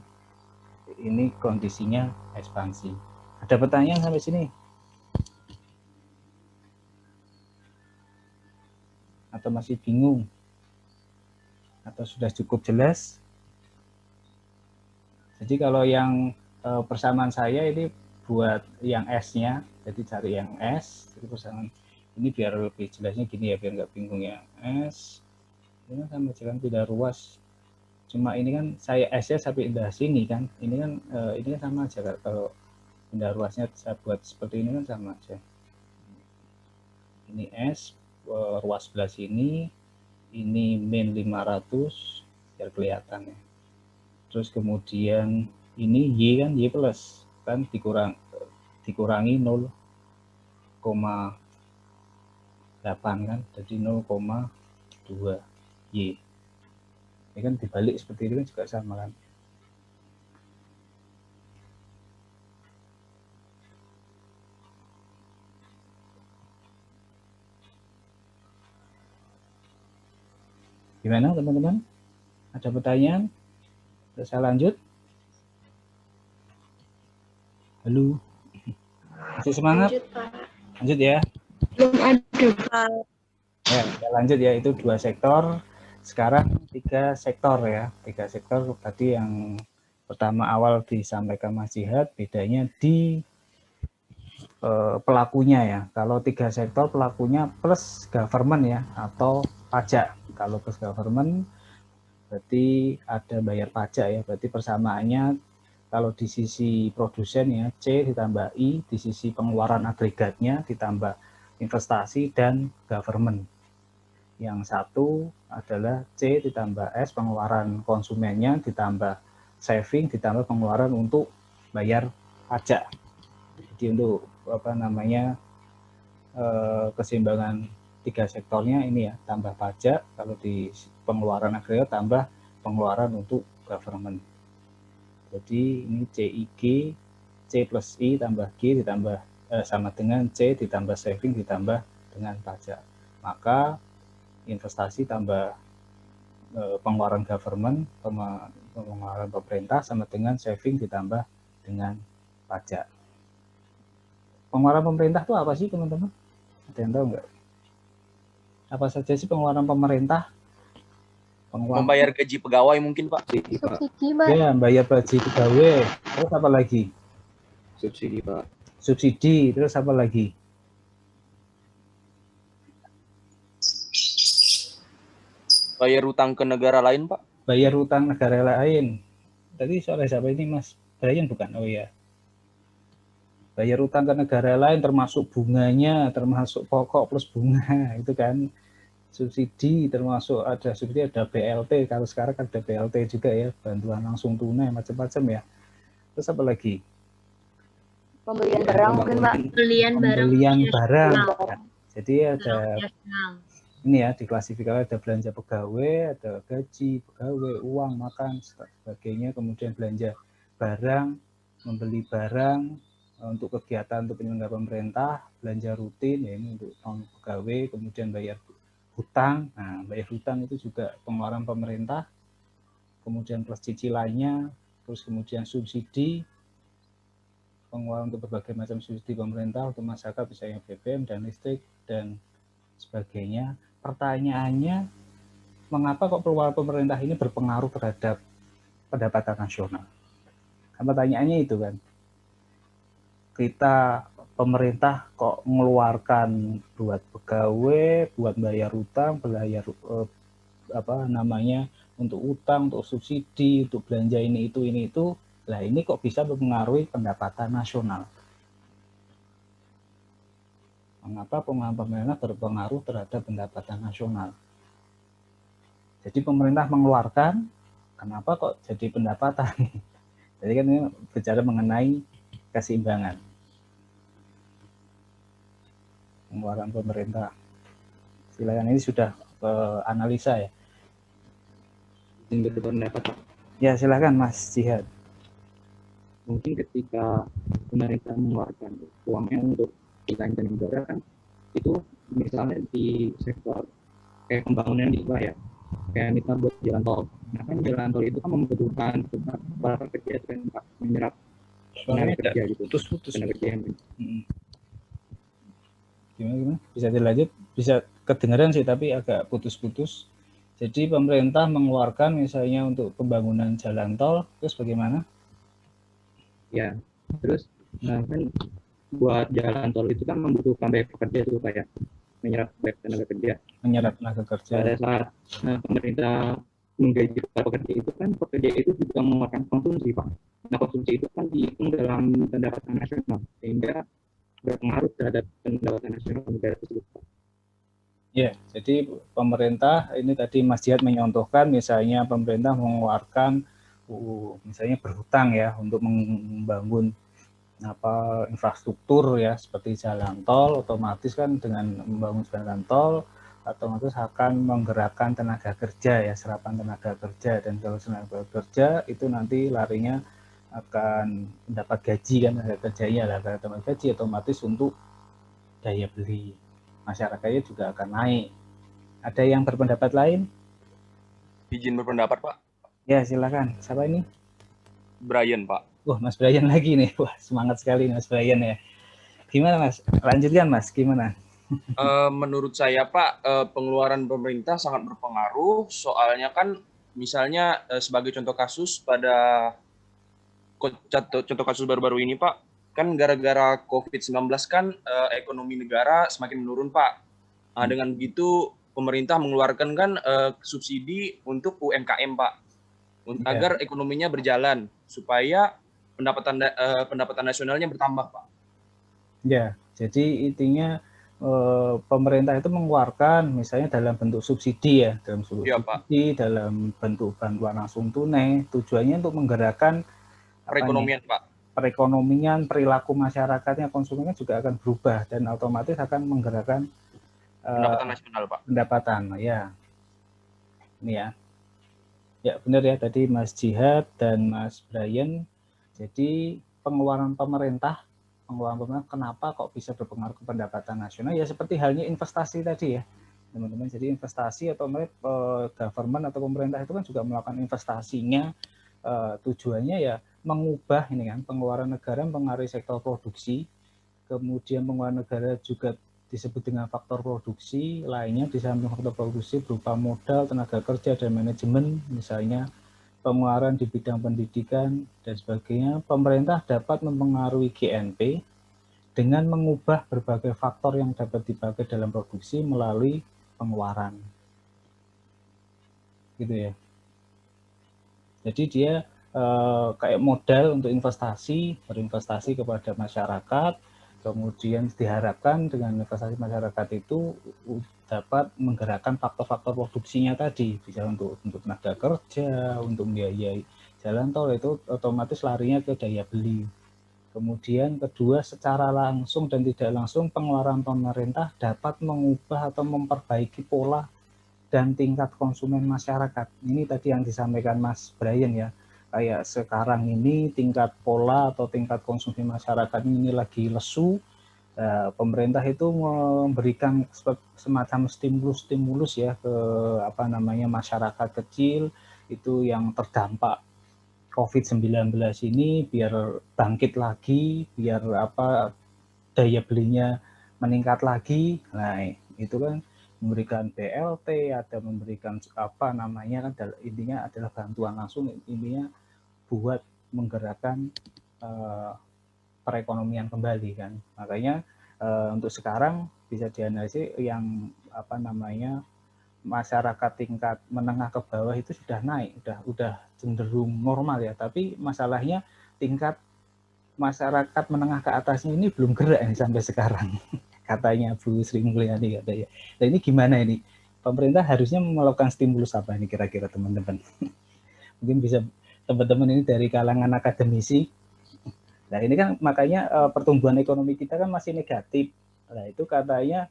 ini kondisinya ekspansi. Ada pertanyaan sampai sini? Atau masih bingung? Atau sudah cukup jelas? Jadi kalau yang persamaan saya ini buat yang S-nya, jadi cari yang S, jadi persamaan ini biar lebih jelasnya gini ya, biar nggak bingung ya. S, ini sama jalan pindah ruas. Cuma ini kan saya S-nya sampai pindah sini kan, ini kan sama aja kalau pindah ruasnya saya buat seperti ini kan sama aja. Ini S, ruas sebelah sini, ini min 500 biar kelihatan ya. Terus kemudian ini Y kan, Y plus kan dikurangi 0,8 kan, jadi 0,2 Y. Ini kan dibalik seperti itu kan juga sama kan. Gimana teman-teman? Ada pertanyaan? Saya lanjut? Halo? Masih semangat? Lanjut, Pak. Lanjut ya? Belum ada, Pak. Ya, kita lanjut ya, itu 2 sektor. Sekarang 3 sektor ya. 3 sektor tadi yang pertama awal disampaikan Mas Jihad, bedanya di pelakunya ya. Kalau 3 sektor pelakunya plus government ya, atau pajak. Kalau plus government berarti ada bayar pajak ya, berarti persamaannya kalau di sisi produsen ya C ditambah I, di sisi pengeluaran agregatnya ditambah investasi dan government. Yang satu adalah C ditambah S, pengeluaran konsumennya ditambah saving ditambah pengeluaran untuk bayar pajak. Jadi untuk keseimbangan 3 sektornya ini ya, tambah pajak, kalau di pengeluaran agregat tambah pengeluaran untuk government. Jadi ini CIG, C plus I tambah G ditambah sama dengan C ditambah saving ditambah dengan pajak. Maka investasi tambah pengeluaran government, pengeluaran pemerintah sama dengan saving ditambah dengan pajak. Pengeluaran pemerintah itu apa sih teman-teman? Ada yang tahu nggak? Apa saja sih pengeluaran pemerintah? Membayar gaji pegawai mungkin Pak? Subsidi, Mas. Ya, bayar gaji pegawai. Terus apa lagi? Subsidi Pak. Subsidi, terus apa lagi? Bayar utang ke negara lain Pak? Bayar utang negara lain. Tadi soal siapa ini Mas Brian bukan? Oh ya. Bayar utang ke negara lain termasuk bunganya, termasuk pokok plus bunga, itu kan. Subsidi termasuk ada subsidi, ada BLT, kalau sekarang kan ada BLT juga ya, bantuan langsung tunai macam-macam ya. Terus apa lagi? Pembelian barang mungkin Pak. Pembelian barang. Jadi ada ini ya, diklasifikasi ada belanja pegawai, ada gaji pegawai, uang makan sebagainya, kemudian belanja barang, membeli barang untuk kegiatan untuk penyelenggara pemerintah, belanja rutin ya ini untuk non pegawai, kemudian bayar hutang. Nah, bayar hutang itu juga pengeluaran pemerintah, kemudian plus cicilannya, terus kemudian subsidi, pengeluaran untuk berbagai macam subsidi pemerintah untuk masyarakat, misalnya BBM dan listrik dan sebagainya. Pertanyaannya, mengapa kok pengeluaran pemerintah ini berpengaruh terhadap pendapatan nasional. Kan pertanyaannya itu kan, kita pemerintah kok mengeluarkan buat pegawai, buat bayar utang, bayar untuk utang, untuk subsidi, untuk belanja ini itu. Lah ini kok bisa mempengaruhi pendapatan nasional? Mengapa pengeluaran pemerintah berpengaruh terhadap pendapatan nasional? Jadi pemerintah mengeluarkan, kenapa kok jadi pendapatan? Jadi kan ini bicara mengenai keseimbangan pengeluaran pemerintah. Silakan, ini sudah analisa ya. Ya silakan Mas Jihad. Mungkin ketika pemerintah mengeluarkan uangnya untuk belanja negara kan, itu misalnya di sektor kayak pembangunan gitu ya, kayak kita buat jalan tol. Nah kan jalan tol itu kan membutuhkan para pekerja dan menyerap tenaga kerja gitu. Putus-putus. Tenaga kerja yang Gimana? Bisa dilanjut? Bisa kedengaran sih tapi agak putus-putus. Jadi pemerintah mengeluarkan misalnya untuk pembangunan jalan tol, terus bagaimana? Ya, terus nah kan buat jalan tol itu kan membutuhkan banyak pekerja tuh, kayak menyerap banyak tenaga kerja. Menyerap tenaga kerja. Pada saat pemerintah menggaji para pekerja itu kan, pekerja itu juga mengeluarkan konsumsi, Pak. Nah konsumsi itu kan dihitung dalam pendapatan nasional, sehingga berpengaruh terhadap pendapatan nasional negara tersebut, Pak. Ya, jadi pemerintah ini tadi Mas Jihad menyontohkan misalnya pemerintah mengeluarkan misalnya berhutang ya untuk membangun infrastruktur ya seperti jalan tol, otomatis kan dengan membangun jalan tol otomatis akan menggerakkan tenaga kerja ya, serapan tenaga kerja, dan kalau tenaga kerja itu nanti larinya akan mendapat gaji kan, tenaga kerjanya lah, karena dapat gaji otomatis untuk daya beli masyarakatnya juga akan naik. Ada yang berpendapat lain? Izin berpendapat, Pak. Ya, silakan. Siapa ini? Brian, Pak. Wah, Mas Brian lagi nih. Wah, semangat sekali Mas Brian ya. Gimana, Mas? Lanjutkan, Mas. Gimana? Menurut saya, Pak, pengeluaran pemerintah sangat berpengaruh. Soalnya kan, misalnya sebagai contoh kasus baru-baru ini, Pak, kan gara-gara COVID-19 kan ekonomi negara semakin menurun, Pak. Nah, dengan begitu pemerintah mengeluarkan kan subsidi untuk UMKM, Pak, agar ekonominya berjalan supaya pendapatan nasionalnya bertambah, Pak. Ya, jadi intinya pemerintah itu mengeluarkan misalnya dalam bentuk subsidi ya, dalam subsidi, dalam bentuk bantuan langsung tunai, tujuannya untuk menggerakkan perekonomian, Pak. Perekonomian, perilaku masyarakatnya, konsumennya juga akan berubah dan otomatis akan menggerakkan pendapatan nasional, Pak. Pendapatan, ya. Ini ya. Ya, benar ya tadi Mas Jihad dan Mas Brian. Jadi pengeluaran pemerintah kenapa kok bisa berpengaruh ke pendapatan nasional? Ya seperti halnya investasi tadi ya, teman-teman. Jadi investasi atau government atau pemerintah itu kan juga melakukan investasinya. Tujuannya ya mengubah ini kan, pengeluaran negara mempengaruhi sektor produksi, kemudian pengeluaran negara juga disebut dengan faktor produksi lainnya, di samping faktor produksi berupa modal, tenaga kerja, dan manajemen, misalnya pengeluaran di bidang pendidikan dan sebagainya. Pemerintah dapat mempengaruhi GNP dengan mengubah berbagai faktor yang dapat dipakai dalam produksi melalui pengeluaran. Gitu ya. Jadi dia kayak modal untuk berinvestasi kepada masyarakat, kemudian diharapkan dengan investasi masyarakat itu dapat menggerakkan faktor-faktor produksinya tadi, bisa untuk tenaga kerja, untuk membiayai jalan tol, itu otomatis larinya ke daya beli. Kemudian kedua, secara langsung dan tidak langsung pengeluaran pemerintah dapat mengubah atau memperbaiki pola dan tingkat konsumen masyarakat. Ini tadi yang disampaikan Mas Brian ya. Kayak sekarang ini tingkat pola atau tingkat konsumsi masyarakat ini lagi lesu, pemerintah itu memberikan semacam stimulus ya ke masyarakat kecil itu yang terdampak COVID-19 ini biar bangkit lagi, biar daya belinya meningkat lagi. Nah, itu kan memberikan BLT, ada memberikan kan intinya adalah bantuan langsung, intinya buat menggerakkan perekonomian kembali kan. Makanya untuk sekarang bisa dianalisis yang apa namanya masyarakat tingkat menengah ke bawah itu sudah naik, udah cenderung normal ya. Tapi masalahnya tingkat masyarakat menengah ke atasnya ini belum gerak nih sampai sekarang. Katanya Bu Sri Mulyani katanya. Nah ini gimana ini? Pemerintah harusnya melakukan stimulus apa ini kira-kira teman-teman? Mungkin bisa teman-teman ini dari kalangan akademisi. Nah ini kan makanya pertumbuhan ekonomi kita kan masih negatif. Nah itu katanya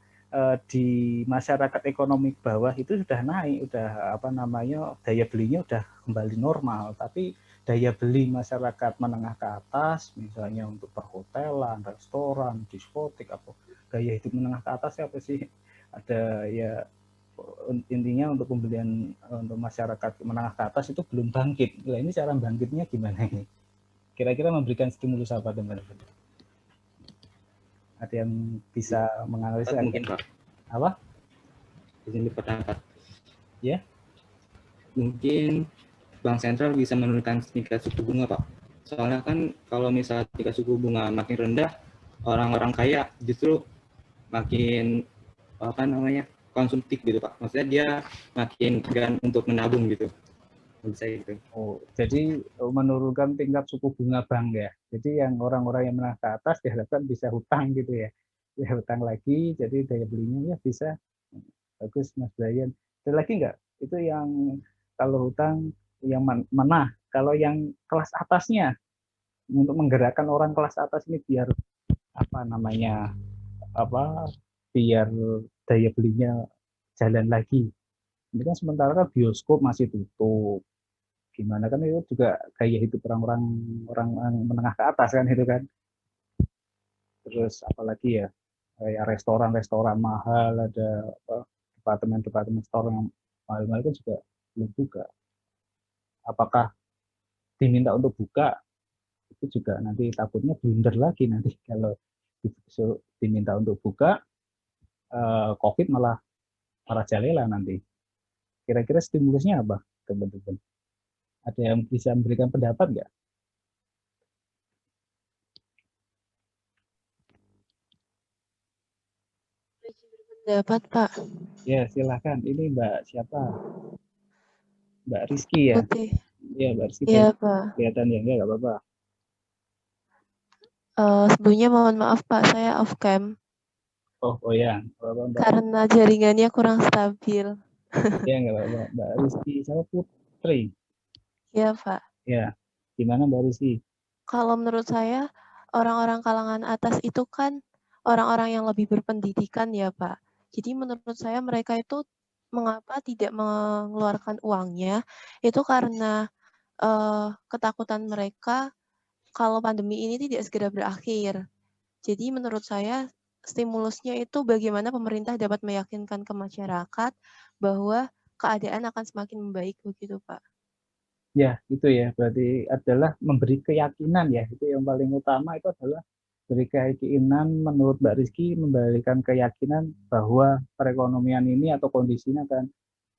di masyarakat ekonomi bawah itu sudah naik, udah apa namanya daya belinya udah kembali normal. Tapi daya beli masyarakat menengah ke atas, misalnya untuk perhotelan, restoran, diskotik, apa gaya hidup menengah ke atas apa sih? Ada ya intinya untuk pembelian untuk masyarakat menengah ke atas itu belum bangkit. Nah, ini cara bangkitnya gimana ini? Kira-kira memberikan stimulus apa teman-teman? Ada yang bisa menganalisa? Mungkin Pak. Apa? Izin diperdapat. Ya. Mungkin Bank Sentral bisa menurunkan tingkat suku bunga Pak. Soalnya kan kalau misalnya tingkat suku bunga makin rendah, orang-orang kaya justru makin apa namanya konsumtif gitu Pak. Maksudnya dia makin enggan untuk menabung gitu. Bisa gitu. Oh, jadi menurunkan tingkat suku bunga bank ya. Jadi yang orang-orang yang menengah ke atas diharapkan bisa hutang gitu ya. Ya hutang lagi, jadi daya belinya ya bisa. Bagus Mas Brian. Ada lagi nggak? Itu yang kalau hutang yang mana? Kalau yang kelas atasnya untuk menggerakkan orang kelas atas ini biar apa namanya biar daya belinya jalan lagi. Ini kan sementara kan bioskop masih tutup. Gimana kan itu juga gaya hidup orang menengah ke atas kan itu kan. Terus apalagi ya kayak restoran mahal, ada departemen store yang mahal-mahal kan juga belum buka. Apakah diminta untuk buka itu juga nanti takutnya blunder lagi nanti kalau diminta untuk buka COVID malah merajalela nanti. Kira-kira stimulusnya apa teman-teman? Ada yang bisa memberikan pendapat nggak? Pendapat Pak. Ya silakan. Ini Mbak siapa? Mbak Rizky ya? Putih. Iya Mbak Rizky. Iya Pak. Kelihatan ya, nggak apa-apa. Sebelumnya mohon maaf Pak, saya off cam. Oh ya. Karena jaringannya kurang stabil. Ya nggak apa-apa. Mbak Rizky, saya Putri. Iya Pak. Ya, gimana Mbak Rizky? Kalau menurut saya, orang-orang kalangan atas itu kan orang-orang yang lebih berpendidikan ya Pak. Jadi menurut saya mereka itu mengapa tidak mengeluarkan uangnya, itu karena ketakutan mereka kalau pandemi ini tidak segera berakhir. Jadi menurut saya stimulusnya itu bagaimana pemerintah dapat meyakinkan ke masyarakat bahwa keadaan akan semakin membaik begitu Pak. Ya, itu ya. Berarti adalah memberi keyakinan ya. Itu yang paling utama itu adalah beri keyakinan menurut Mbak Rizky memberikan keyakinan bahwa perekonomian ini atau kondisinya akan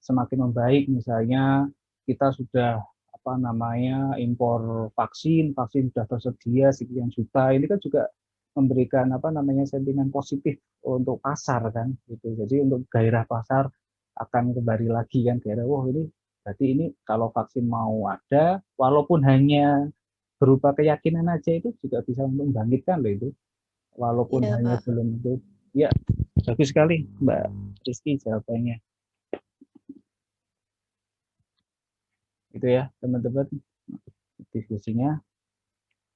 semakin membaik. Misalnya kita sudah apa namanya impor vaksin sudah tersedia sekian juta. Ini kan juga memberikan apa namanya sentimen positif untuk pasar kan gitu. Jadi untuk gairah pasar akan kembali lagi kan gairah. Wah ini berarti ini kalau vaksin mau ada walaupun hanya berupa keyakinan aja itu juga bisa untuk membangkitkan loh itu. Walaupun ya, hanya Pak. belum itu. Ya, bagus sekali Mbak Rizky jawabannya. Itu ya teman-teman diskusinya.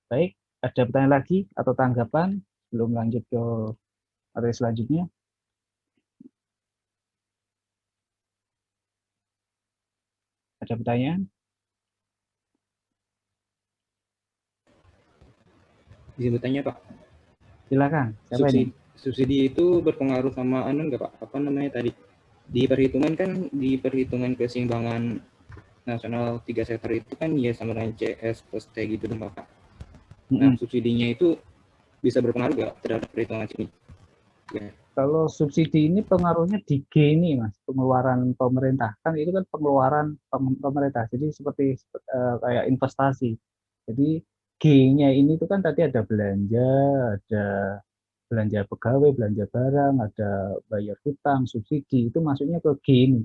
Baik, ada pertanyaan lagi atau tanggapan sebelum lanjut ke materi selanjutnya? Ada pertanyaan? Bisa bertanya Pak? Silakan. Subsidi itu berpengaruh sama enggak Pak? Apa namanya tadi? Di perhitungan keseimbangan nasional 3 sektor itu kan ya sama dengan CS plus T gitu dong Pak. Nah, subsidinya itu bisa berpengaruh nggak terhadap perhitungan sini? Ya. Kalau subsidi ini pengaruhnya di G ini Mas, pengeluaran pemerintah. Kan itu kan pengeluaran pemerintah. Jadi seperti kayak investasi. Jadi G-nya ini tuh kan tadi ada belanja pegawai, belanja barang, ada bayar hutang, subsidi, itu masuknya ke G ini.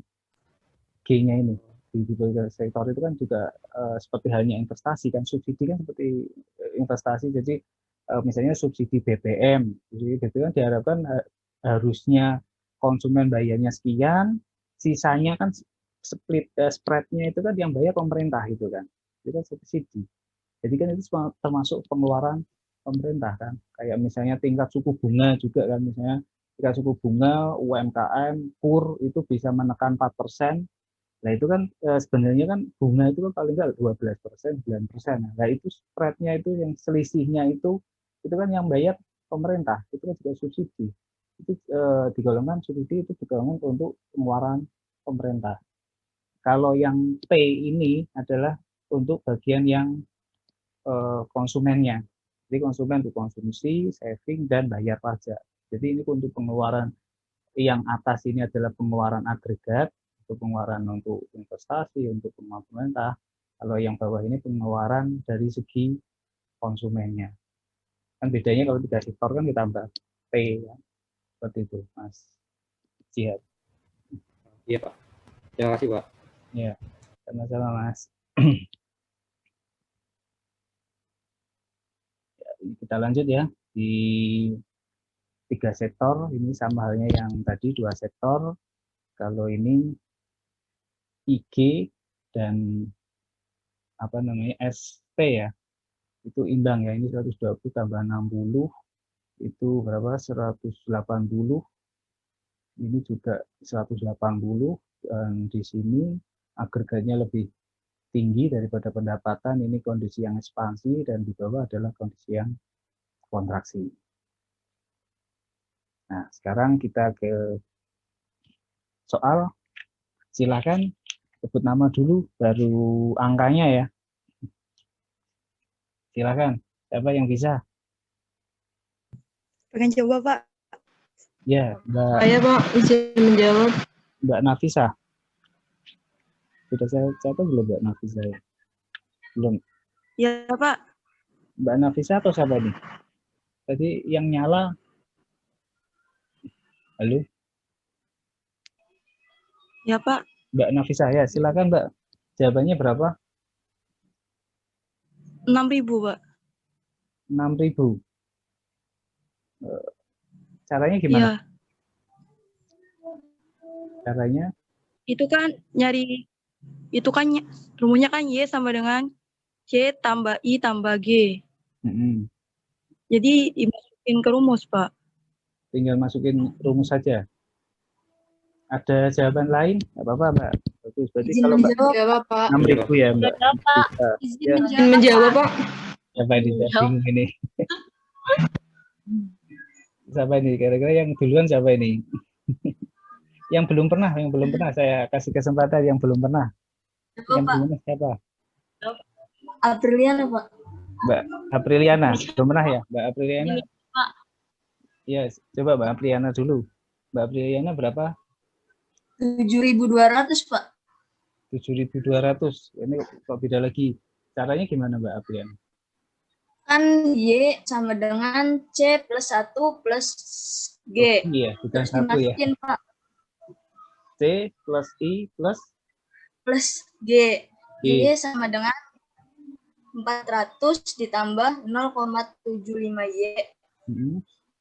G-nya ini. Di sektor itu kan juga seperti halnya investasi kan, subsidi kan seperti investasi. Jadi misalnya subsidi BBM, jadi BBM diharapkan harusnya konsumen bayarnya sekian, sisanya kan spreadnya itu kan yang bayar pemerintah itu kan, itu kan subsidi. Jadi kan itu termasuk pengeluaran pemerintah kan, kayak misalnya tingkat suku bunga juga kan, misalnya tingkat suku bunga UMKM KUR itu bisa menekan 4%. Nah itu kan sebenarnya kan bunga itu kan paling nggak 12%, 9%. Nah itu spreadnya itu yang selisihnya itu kan yang bayar pemerintah, itu kan juga subsidi. Itu digolongkan subsidi, itu digolongkan untuk pengeluaran pemerintah. Kalau yang T ini adalah untuk bagian yang konsumennya. Jadi konsumen untuk konsumsi, saving, dan bayar pajak. Jadi ini untuk pengeluaran yang atas ini adalah pengeluaran agregat, untuk pengeluaran untuk investasi, untuk pengeluaran pemerintah. Kalau yang bawah ini pengeluaran dari segi konsumennya. Kan bedanya kalau 3 sektor kan ditambah P, ya. Seperti itu, Mas Jihad. Iya, Pak. Terima kasih, Pak. Ya, sama-sama, Mas. Kita lanjut ya. Di 3 sektor, ini sama halnya yang tadi 2 sektor. Kalau ini IG dan apa namanya ST ya, itu imbang ya, ini 120 tambah 60 itu berapa, 180, ini juga 180, dan di sini agregatnya lebih tinggi daripada pendapatan, ini kondisi yang ekspansi, dan di bawah adalah kondisi yang kontraksi. Nah sekarang kita ke soal, silakan sebut nama dulu baru angkanya ya. Silakan, siapa yang bisa? Pengen coba, Pak. Ya, Mbak. Saya, Pak, izin menjawab. Mbak Nafisa. Sudah saya catat belum Mbak Nafisa? Belum. Ya, Pak. Mbak Nafisa atau siapa ini? Tadi yang nyala. Halo? Ya, Pak. Mbak Nafisa, ya silakan Mbak. Jawabannya berapa? 6.000, Pak. 6.000. Caranya gimana? Iya. Caranya? Itu kan rumusnya kan Y sama dengan C tambah I tambah G. Jadi dimasukin ke rumus, Pak. Tinggal masukin rumus saja. Ada jawaban lain? Nggak apa-apa, Mbak. Bagus. Berarti Izin kalau Mbak menjawab, Pak. 6.000 ya, Mbak. Pak. Izin menjawab, Pak. Siapa ini? Saya bingung ini. Siapa ini? Kira-kira yang duluan siapa ini? yang belum pernah saya kasih kesempatan yang belum pernah. Yang belum pernah siapa? Apriliana, Pak. Mbak Apriliana, belum pernah ya? Mbak Apriliana. Pak. Ya, coba Mbak Apriliana dulu. Mbak Apriliana berapa? 7.200, Pak. 7.200. Ini kok beda lagi. Caranya gimana Mbak Apriliana? Kan Y sama dengan C plus 1 plus G. Oh, iya, bukan Terus 1 ya. dimasukin, Pak. C plus I plus G. G. Y sama dengan 400 ditambah 0,75 Y.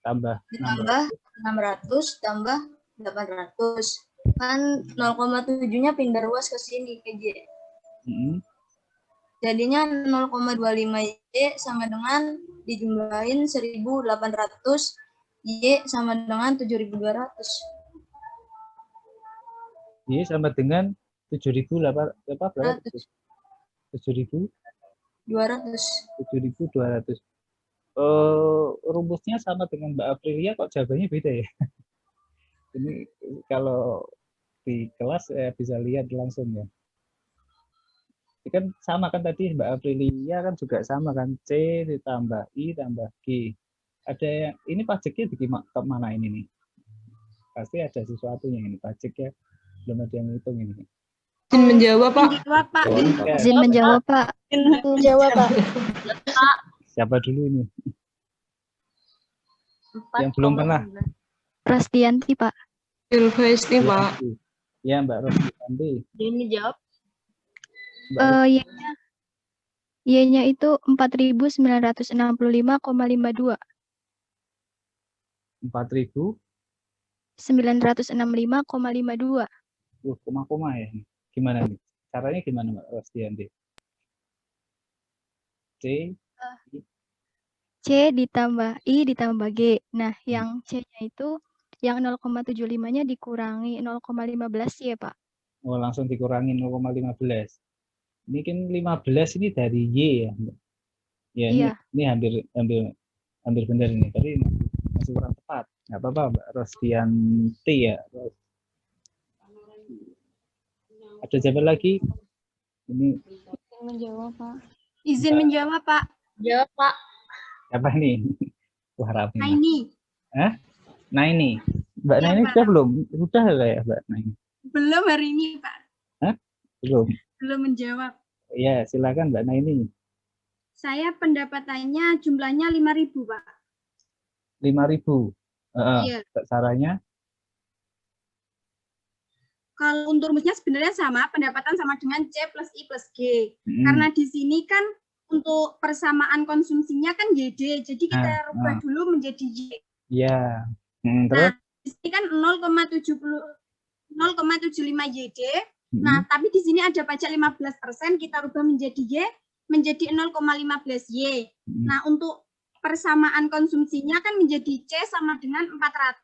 Tambah ditambah 600 tambah 800. Kan 0,7-nya pindah ruas ke sini ke Y. Jadinya 0,25 Y sama dengan dijumlahin 1.800, Y sama dengan 7.200. Y sama dengan 7.200. 7.200. Rumusnya sama dengan Mbak Aprilia, kok jawabannya beda ya? Ini kalau di kelas bisa lihat langsung ya. Ini kan sama kan tadi Mbak Aprilia kan juga sama kan, C ditambah I tambah G. Ada yang ini pajaknya di mana ini nih? Pasti ada sesuatunya ini pajaknya, belum ada yang hitung ini. Izin menjawab, Pak. Menjawab, Pak. Izin menjawab, Pak. Menjawab, Pak. Siapa dulu ini? Yang belum pernah. Prastianti, Pak. Ilvesti, Pak. Ya, Mbak Rostianti. Ini jawab. Y-nya Y-nya itu 4.965,52. 4.000. 965,52. Koma-koma ya. Gimana nih? Caranya gimana, Mbak Rostianti? C ditambah I ditambah G. Nah, yang C-nya itu yang 0,75-nya dikurangi 0,15 ya, Pak. Oh, langsung dikurangi 0,15. Ini kan 15 ini dari Y ya, Mbak. Ya, Iya. ini hampir benar ini, tapi masih kurang tepat. Nggak apa-apa, Mbak Rostianti ya. Ada siapa lagi? Ini Menjawab, Pak. Izin menjawab, Pak. Jawab, Pak. siapa nih? Wah, rapi. Nah ini. Nah ini, Mbak Ya, Naini Pak. sudah belum? Sudah ya, Mbak Naini? Belum hari ini, Pak. Belum. Belum menjawab. Ya, silakan Mbak Naini. Saya pendapatannya jumlahnya 5.000, Pak. 5.000. Iya. Caranya? Kalau untuk rumusnya sebenarnya sama, pendapatan sama dengan C plus I plus G. Hmm. Karena di sini kan untuk persamaan konsumsinya kan YD, jadi kita rubah dulu menjadi Y. Ya. Terus? Nah, di sini kan 0,75 YD. Nah, tapi di sini ada pajak 15%, kita rubah menjadi Y, menjadi 0,15 Y. Nah, untuk persamaan konsumsinya kan menjadi C sama dengan 400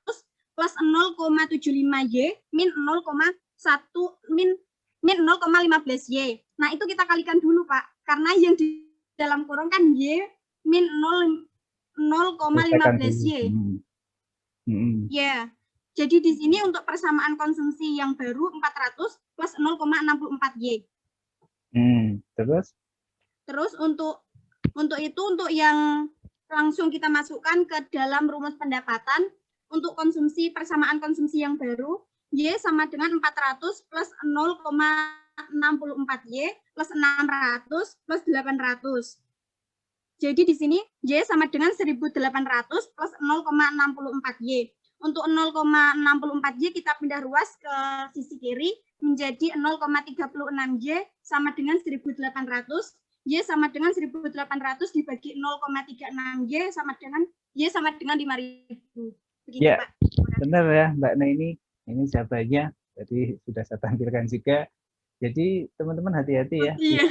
plus 0,75 Y min 0,15 Y. Nah, itu kita kalikan dulu, Pak. Karena yang di dalam kurung kan Y min 0,15 Y. Ya. Jadi di sini untuk persamaan konsumsi yang baru 400 plus 0,64 Y. Terus untuk yang langsung kita masukkan ke dalam rumus pendapatan untuk persamaan konsumsi yang baru, Y sama dengan 400 plus 0,64 Y plus 600 plus 800. Jadi di sini Y sama dengan 1.800 plus 0,64 Y. Untuk 0,64 Y kita pindah ruas ke sisi kiri menjadi 0,36 Y sama dengan 1.800. Y sama dengan 1.800 dibagi 0,36 Y sama dengan 5.000. Begitu, Ya, Pak. benar ya Mbak Naini. Ini jawabannya. Jadi sudah saya tampilkan juga. Jadi teman-teman hati-hati ya. Iya.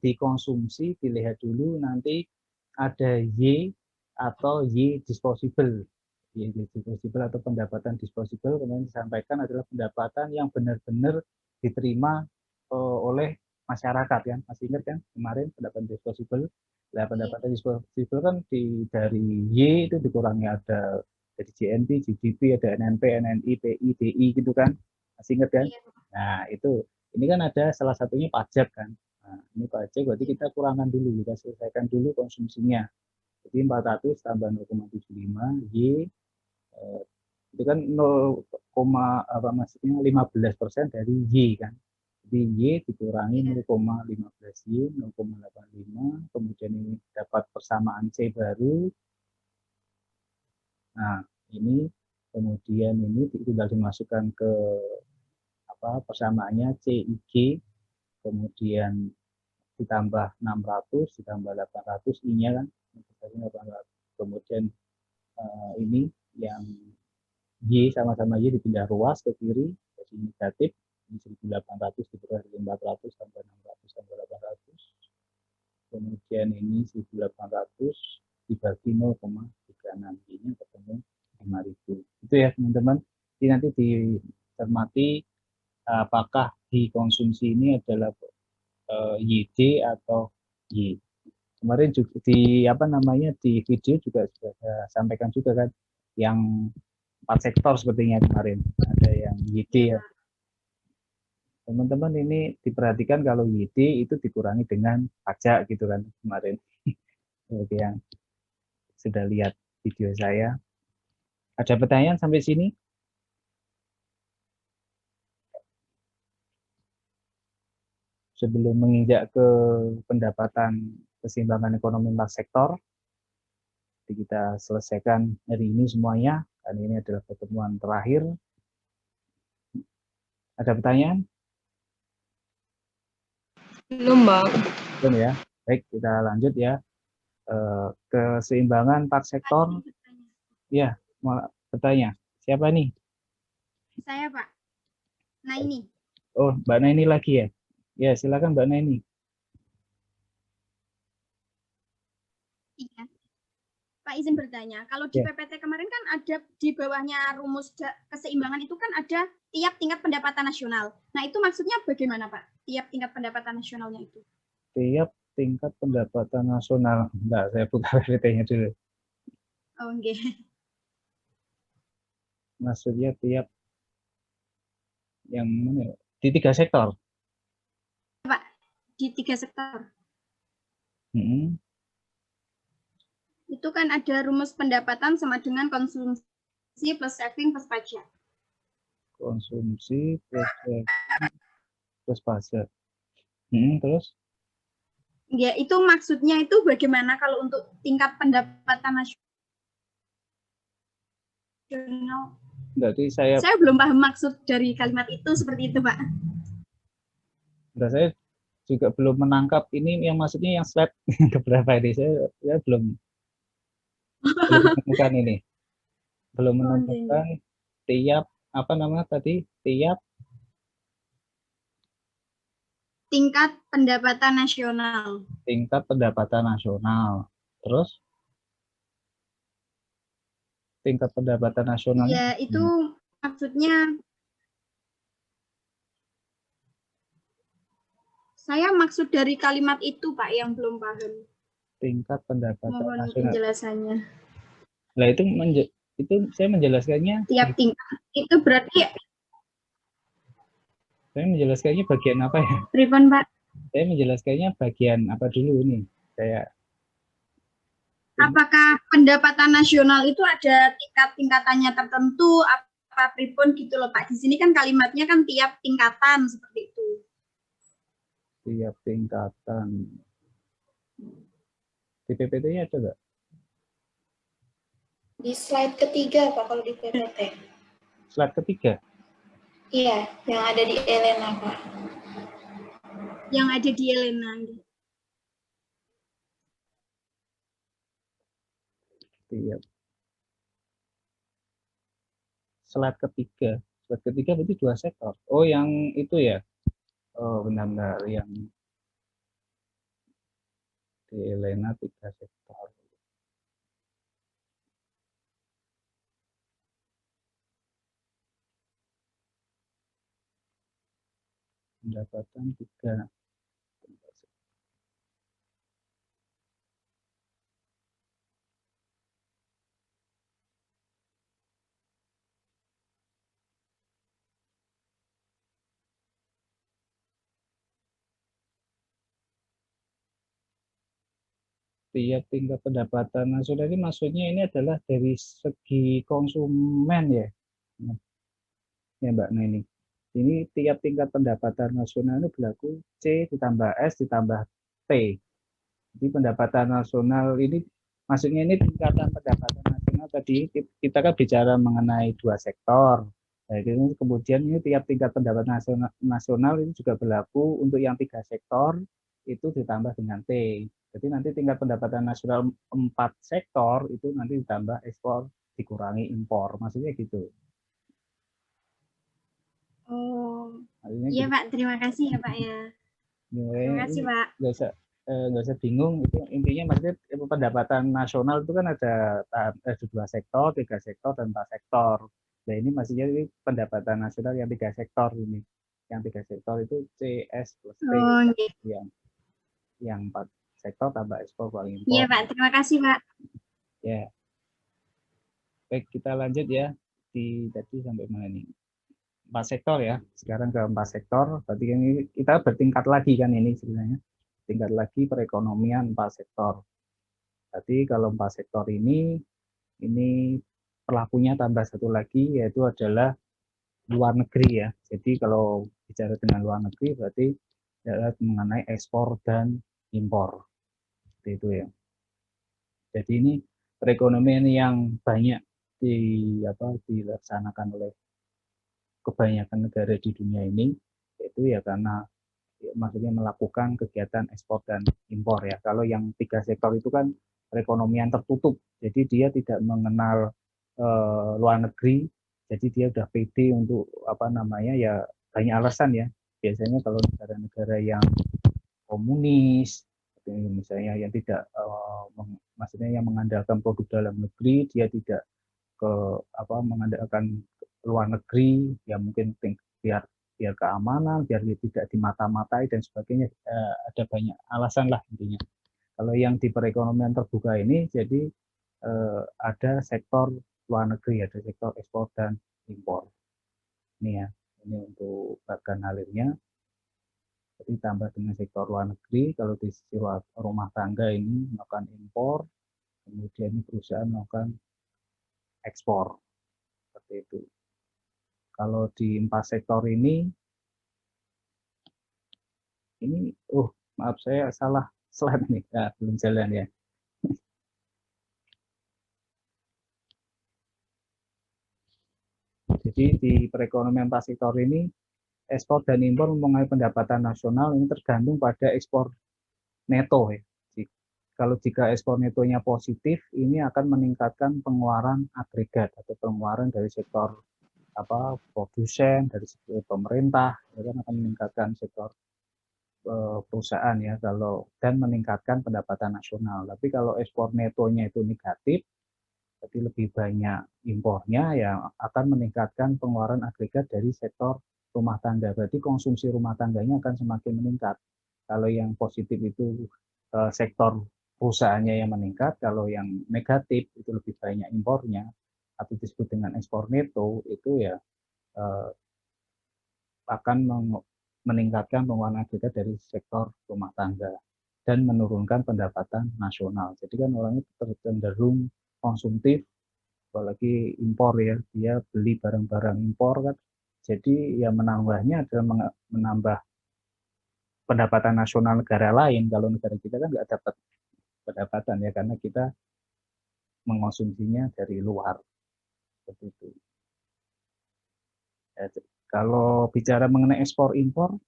Dikonsumsi, dilihat dulu nanti ada Y atau Y disposable. Y disposable atau pendapatan disposable kemudian disampaikan adalah pendapatan yang benar-benar diterima oleh masyarakat kan. Masih ingat kan kemarin pendapatan disposable? Nah, pendapatan disposable kan dari Y itu dikurangi ada dari JNP, GDP, ada NNP, NNI, PI, DI gitu kan. Masih ingat kan? Nah, itu ini kan ada salah satunya pajak kan. Nah, ini pajak berarti kita kurangkan dulu, kita selesaikan dulu konsumsinya. Jadi 400 tambah 0,75 Y itu kan 15% dari Y kan. Jadi Y dikurangi 0,15 Y, 0,85, kemudian ini dapat persamaan C baru. Nah, ini kemudian ini tinggal dimasukkan ke persamaannya CIG, kemudian ditambah 600, ditambah 800 I-nya kan, 800. Kemudian ini yang Y sama-sama Y dipindah ruas ke kiri, jadi negatif, ini 1.800 dikurang dari 400 tambah 600 tambah 800. Kemudian ini 1.800 dibagi 0,36 I-nya ketemu 5.000. Itu ya teman-teman. Jadi nanti dicermati apakah dikonsumsi ini adalah YD atau Y. Kemarin juga di video juga sudah saya sampaikan juga kan yang 4 sektor sepertinya kemarin ada yang YD ya. Teman-teman ini diperhatikan kalau YD itu dikurangi dengan pajak gitu kan kemarin. Oke, yang sudah lihat video saya. Ada pertanyaan sampai sini? sebelum menginjak ke pendapatan keseimbangan ekonomi 4 sektor, jadi kita selesaikan hari ini semuanya, karena ini adalah pertemuan terakhir. Ada pertanyaan? Belum, Bang. Belum ya? Baik, kita lanjut ya. Keseimbangan 4 sektor. Ya, mau bertanya. Siapa nih? Saya, Pak. Nah ini. Oh, Mbak Naini lagi ya? Ya, silakan Mbak Naini. Iya. Pak izin bertanya, kalau di PPT kemarin kan ada di bawahnya rumus keseimbangan itu kan ada tiap tingkat pendapatan nasional. Nah itu maksudnya bagaimana Pak? Tiap tingkat pendapatan nasionalnya itu? Tiap tingkat pendapatan nasional. Enggak, saya buka PPT-nya dulu. Oh, oke. Maksudnya tiap yang mana ya? Di 3 sektor? Pak, di 3 sektor. Itu kan ada rumus pendapatan sama dengan konsumsi plus saving plus pajak. Konsumsi plus saving plus pajak. Terus? Ya, itu maksudnya itu bagaimana kalau untuk tingkat pendapatan nasional? Berarti saya belum paham maksud dari kalimat itu seperti itu, Pak. Nah, saya juga belum menangkap ini yang maksudnya yang slide keberapa ini. Saya belum menemukan ini. Belum menemukan tiap apa namanya tadi? Tiap tingkat pendapatan nasional. Tingkat pendapatan nasional. Terus tingkat pendapatan nasional. Ya, itu maksudnya saya maksud dari kalimat itu, Pak, yang belum paham. Tingkat pendapatan Mohon nasional. penjelasannya. Nah, itu saya menjelaskannya. Tiap tingkat itu berarti saya menjelaskannya bagian apa ya? Pripun, Pak? Saya menjelaskannya bagian apa dulu nih? Apakah pendapatan nasional itu ada tingkatannya tertentu? Apa pripun gitu loh, Pak? Di sini kan kalimatnya kan tiap tingkatan seperti itu. Tiap tingkatan. Di PPT-nya ada nggak? Di slide ketiga, Pak, kalau di PPT. Slide ketiga? Iya, yang ada di Elena, Pak. Yang ada di Elena. Tiap. Slide ketiga. Slide ketiga berarti 2 sektor. Oh, yang itu ya? Oh, benar-benar yang di Elena 3 sektor. Pendapatan 3. Tiap tingkat pendapatan nasional ini maksudnya ini adalah dari segi konsumen ya, ya Mbak Neni. Ini tiap tingkat pendapatan nasional itu berlaku C ditambah S ditambah T. Jadi pendapatan nasional ini maksudnya ini tingkatan pendapatan nasional tadi kita kan bicara mengenai 2 sektor. Jadi kemudian ini tiap tingkat pendapatan nasional ini juga berlaku untuk yang 3 sektor itu ditambah dengan T. Jadi nanti tingkat pendapatan nasional 4 sektor itu nanti ditambah ekspor dikurangi impor. Maksudnya gitu. Oh, iya Pak, terima kasih ya Pak ya. Terima kasih Pak. Nggak usah bingung, itu intinya maksudnya pendapatan nasional itu kan ada 2 sektor, 3 sektor, dan 4 sektor. Nah ini maksudnya ini pendapatan nasional yang 3 sektor ini. Yang 3 sektor itu CS plus T. Oh, yang 4 sektor tambah ekspor paling impor. Iya Pak, terima kasih Pak. Ya. Baik, kita lanjut ya. Tadi sampai mana nih? 4 sektor ya. Sekarang ke 4 sektor. Berarti ini kita bertingkat lagi kan ini sebenarnya. Tingkat lagi perekonomian 4 sektor. Jadi kalau 4 sektor ini pelakunya tambah satu lagi yaitu adalah luar negeri ya. Jadi kalau bicara dengan luar negeri berarti adalah mengenai ekspor dan impor. Seperti itu ya. Jadi ini perekonomian yang banyak dilaksanakan oleh kebanyakan negara di dunia ini, yaitu ya karena maksudnya melakukan kegiatan ekspor dan impor ya. Kalau yang 3 sektor itu kan perekonomian tertutup, jadi dia tidak mengenal luar negeri, jadi dia udah pede untuk ya banyak alasan ya. Biasanya kalau negara-negara yang komunis, misalnya yang tidak maksudnya yang mengandalkan produk dalam negeri, dia tidak mengandalkan luar negeri, ya mungkin biar keamanan, biar dia tidak dimata-matai dan sebagainya. Ada banyak alasan lah intinya. Kalau yang di perekonomian terbuka ini, jadi ada sektor luar negeri, ada sektor ekspor dan impor. Ini ya, ini untuk bagan alirnya. Jadi tambah dengan sektor luar negeri, kalau di sisi rumah tangga ini melakukan impor, kemudian ini perusahaan melakukan ekspor. Seperti itu. Kalau di 4 sektor ini maaf saya salah slide nih, belum jalan ya. Jadi di perekonomian 4 sektor ini, ekspor dan impor mempengaruhi pendapatan nasional ini tergantung pada ekspor neto ya. Kalau jika ekspor netonya positif, ini akan meningkatkan pengeluaran agregat atau pengeluaran dari sektor produsen, dari sektor pemerintah, ya kan akan meningkatkan sektor perusahaan ya dan meningkatkan pendapatan nasional. Tapi kalau ekspor netonya itu negatif, jadi lebih banyak impornya, yang akan meningkatkan pengeluaran agregat dari sektor rumah tangga. Berarti konsumsi rumah tangganya akan semakin meningkat. Kalau yang positif itu sektor perusahaannya yang meningkat, kalau yang negatif itu lebih banyak impornya atau disebut dengan ekspor neto, itu ya akan meningkatkan pengeluaran agregat dari sektor rumah tangga dan menurunkan pendapatan nasional. Jadi kan orang itu cenderung konsumtif, apalagi impor ya, dia beli barang-barang impor kan. Jadi ya menambahnya adalah menambah pendapatan nasional negara lain. Kalau negara kita kan nggak dapat pendapatan ya, karena kita mengkonsumsinya dari luar. Seperti itu. Ya, kalau bicara mengenai ekspor impor,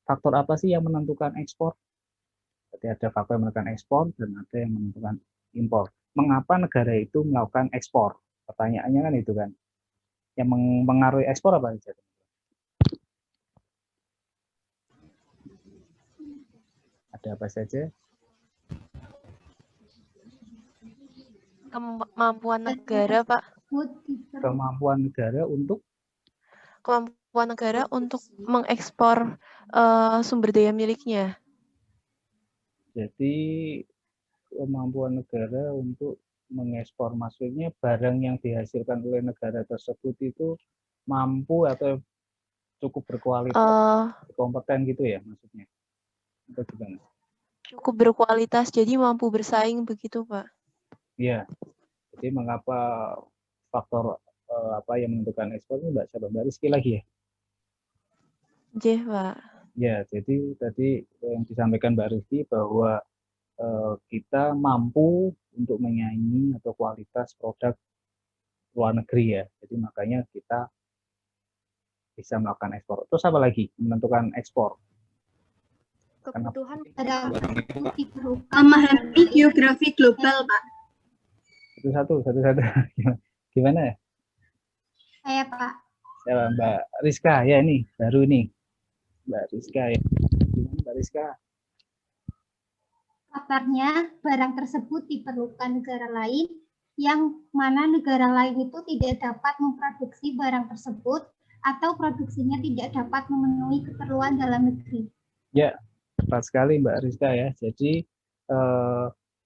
faktor apa sih yang menentukan ekspor? Jadi ada faktor yang menentukan ekspor dan ada yang menentukan impor. Mengapa negara itu melakukan ekspor? Pertanyaannya kan itu kan. Yang mempengaruhi ekspor apa saja? Ada apa saja? Kemampuan negara, Pak. Kemampuan negara untuk? Kemampuan negara untuk mengekspor sumber daya miliknya. Jadi kemampuan negara untuk mengekspor, maksudnya barang yang dihasilkan oleh negara tersebut itu mampu atau cukup berkualitas, kompeten gitu ya maksudnya? Atau gimana? Cukup berkualitas, jadi mampu bersaing begitu, Pak? Iya. Jadi mengapa faktor apa yang menentukan ekspor ini, Mbak Sabang? Mbak Rizky lagi ya? Iya, Pak. Ya, jadi tadi yang disampaikan Mbak Rizky bahwa kita mampu untuk menyaingi atau kualitas produk luar negeri ya. Jadi makanya kita bisa melakukan ekspor. Terus apa lagi menentukan ekspor? Kebutuhan pada memahami geografi global, Pak. Satu. Gimana ya? Saya, Pak. Saya Mbak Rizka ya, ini baru ini. Mbak Rizka ya. Gimana Mbak Rizka? Kabarnya barang tersebut diperlukan negara lain, yang mana negara lain itu tidak dapat memproduksi barang tersebut atau produksinya tidak dapat memenuhi keperluan dalam negeri. Ya, tepat sekali Mbak Rizka ya. Jadi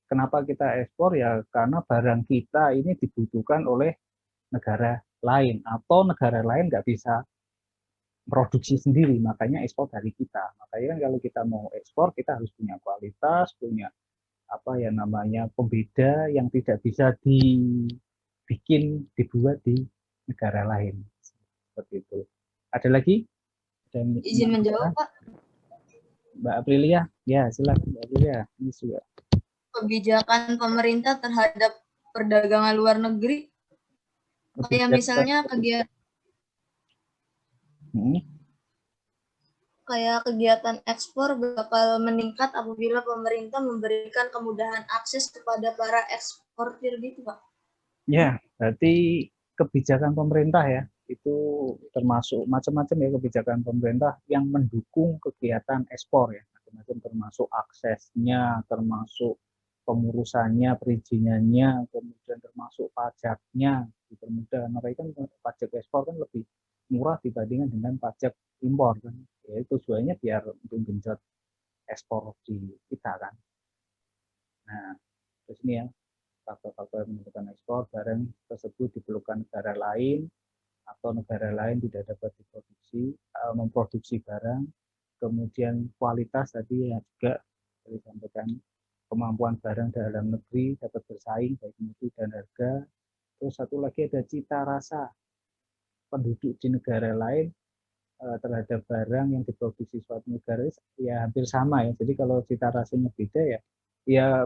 kenapa kita ekspor ya, karena barang kita ini dibutuhkan oleh negara lain atau negara lain nggak bisa produksi sendiri, makanya ekspor dari kita. Makanya kan kalau kita mau ekspor, kita harus punya kualitas, punya apa ya namanya pembeda yang tidak bisa dibuat di negara lain. Seperti itu. Ada lagi? Izin menjawab, Pak. Mbak Aprilia, ya silakan Mbak Aprilia. Ini juga. Kebijakan pemerintah terhadap perdagangan luar negeri, kayak misalnya kegiatan ekspor bakal meningkat apabila pemerintah memberikan kemudahan akses kepada para eksportir gitu, Pak. Ya, berarti kebijakan pemerintah ya, itu termasuk macam-macam ya kebijakan pemerintah yang mendukung kegiatan ekspor ya, macam-macam termasuk aksesnya, termasuk pengurusannya, perizinannya, kemudian termasuk pajaknya, dipermudah. Mereka kan pajak ekspor kan lebih murah dibandingkan dengan pajak impor kan. Ya tujuannya biar untuk genjot ekspor di kita kan. Nah, terus ini ya faktor-faktor menentukan ekspor barang tersebut diperlukan negara lain atau negara lain tidak dapat memproduksi barang, kemudian kualitas tadi yang juga disampaikan, kemampuan barang dalam negeri dapat bersaing baik mutu dan harga. Terus satu lagi ada cita rasa penduduk di negara lain terhadap barang yang diproduksi suatu negara ya hampir sama ya. Jadi kalau cita rasanya beda ya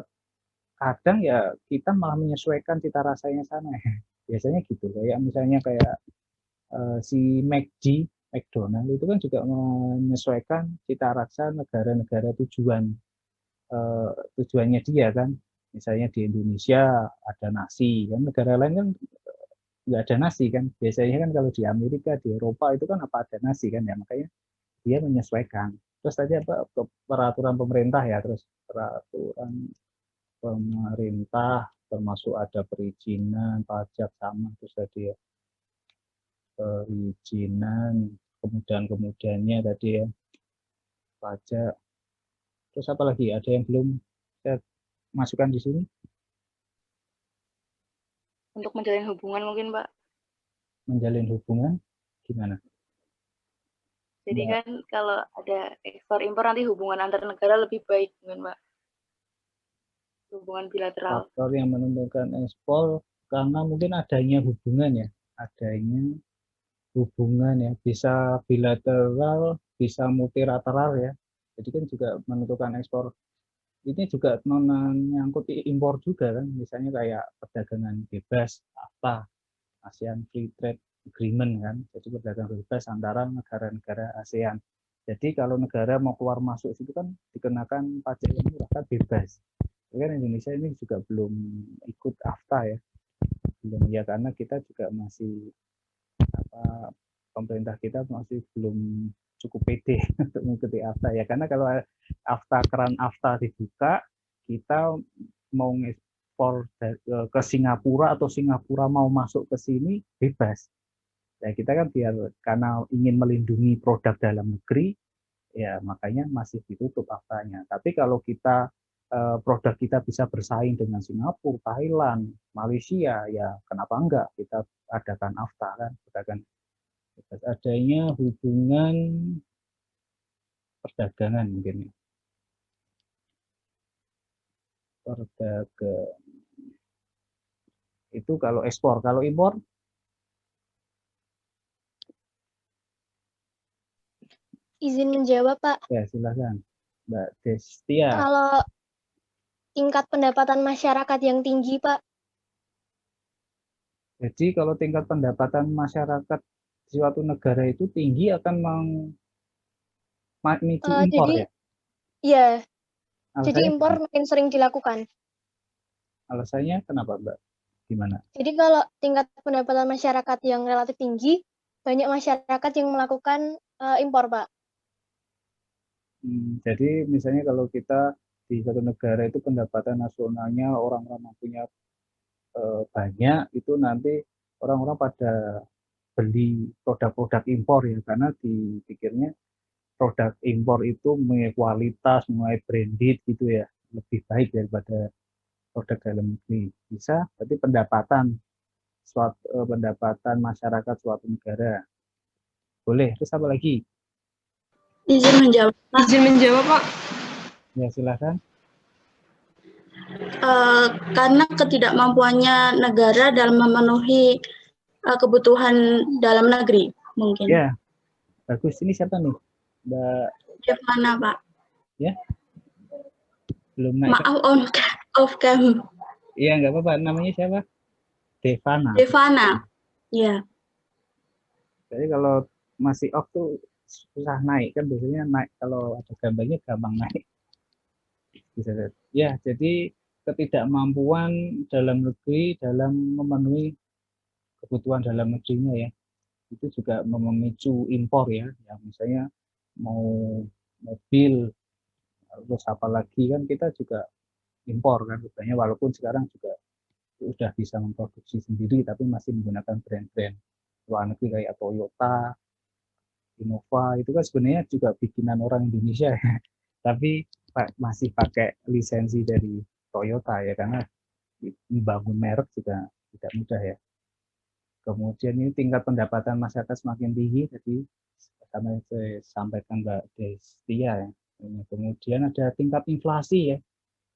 kadang ya kita malah menyesuaikan cita rasanya sana ya. Biasanya gitu. Kayak misalnya kayak si McDonald itu kan juga menyesuaikan cita rasa negara-negara tujuannya dia kan. Misalnya di Indonesia ada nasi, kan negara lain kan nggak ada nasi kan. Biasanya kan kalau di Amerika, di Eropa itu kan apa ada nasi kan ya, makanya dia menyesuaikan. Terus tadi apa peraturan pemerintah ya, terus peraturan pemerintah termasuk ada perizinan, pajak sama, terus tadi ya perizinan, kemudiannya tadi ya pajak. Terus apa lagi? Ada yang belum saya masukkan di sini? Untuk menjalin hubungan mungkin, Pak. Menjalin hubungan gimana? Jadi kan kalau ada ekspor impor nanti hubungan antar negara lebih baik mungkin, Pak. Hubungan bilateral. Faktor yang menentukan ekspor karena mungkin adanya hubungan ya, bisa bilateral, bisa multilateral ya. Jadi kan juga menentukan ekspor. Ini juga menyangkut impor juga kan, misalnya kayak perdagangan bebas, ASEAN Free Trade Agreement kan, jadi perdagangan bebas antara negara-negara ASEAN. Jadi kalau negara mau keluar masuk situ kan dikenakan pajak yang murah kan bebas. Kan Indonesia ini juga belum ikut AFTA ya, belum ya karena kita juga masih pemerintah kita masih belum cukup pede untuk mengikuti AFTA ya, karena kalau keran AFTA dibuka, kita mau ekspor ke Singapura atau Singapura mau masuk ke sini bebas. Ya kita kan karena ingin melindungi produk dalam negeri, ya makanya masih ditutup AFTA-nya. Tapi kalau kita produk kita bisa bersaing dengan Singapura, Thailand, Malaysia, ya kenapa enggak kita adakan AFTA kan, adanya hubungan perdagangan mungkin. Perdagangan itu kalau ekspor, kalau impor izin menjawab, Pak. Ya, silakan. Mbak Destia. Kalau tingkat pendapatan masyarakat yang tinggi, Pak. Jadi kalau tingkat pendapatan masyarakat di suatu negara itu tinggi akan memicu impor ya? Iya. Jadi impor makin sering dilakukan. Alasannya kenapa, Mbak? Gimana? Jadi kalau tingkat pendapatan masyarakat yang relatif tinggi, banyak masyarakat yang melakukan impor, Pak. Jadi misalnya kalau kita di satu negara itu pendapatan nasionalnya orang-orang yang punya banyak, itu nanti orang-orang pada beli produk-produk impor ya, karena dipikirnya produk impor itu mempunyai kualitas, mempunyai branded gitu ya, lebih baik daripada produk dalam negeri. Bisa, berarti pendapatan masyarakat suatu negara. Boleh, terus apa lagi? Izin menjawab, Pak. Ya, silakan. Karena ketidakmampuannya negara dalam memenuhi kebutuhan dalam negeri, mungkin. Ya, bagus. Ini siapa nih? Mbak Devana, Pak. Ya, belum naik. Maaf off cam. Iya, nggak apa-apa. Namanya siapa? Devana. Devana. Iya. Jadi kalau masih off tuh susah naik kan, biasanya naik kalau ada gambarnya gampang naik. Bisa. Ya, jadi ketidakmampuan dalam negeri dalam memenuhi kebutuhan dalam negerinya ya, itu juga memicu impor ya, yang misalnya mau mobil, terus apalagi kan kita juga impor kan, sebenarnya walaupun sekarang juga sudah bisa memproduksi sendiri, tapi masih menggunakan brand-brand luar negeri kayak Toyota, Innova, itu kan sebenarnya juga bikinan orang Indonesia ya, tapi masih pakai lisensi dari Toyota ya, karena membangun merek juga tidak mudah ya. Kemudian ini tingkat pendapatan masyarakat semakin tinggi, jadi sama saya sampaikan Mbak Destia ya. Kemudian ada tingkat inflasi ya.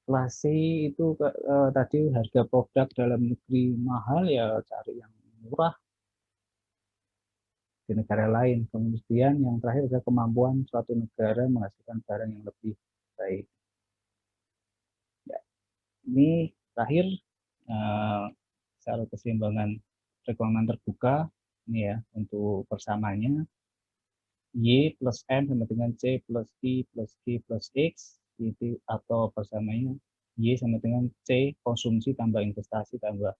Inflasi itu tadi harga produk dalam negeri mahal ya, cari yang murah di negara lain. Kemudian yang terakhir adalah kemampuan suatu negara menghasilkan barang yang lebih baik. Ya, ini terakhir secara keseimbangan perekonomian terbuka ini ya, untuk persamanya Y plus M sama dengan C plus I plus G plus X, itu atau persamanya Y sama dengan C konsumsi tambah investasi tambah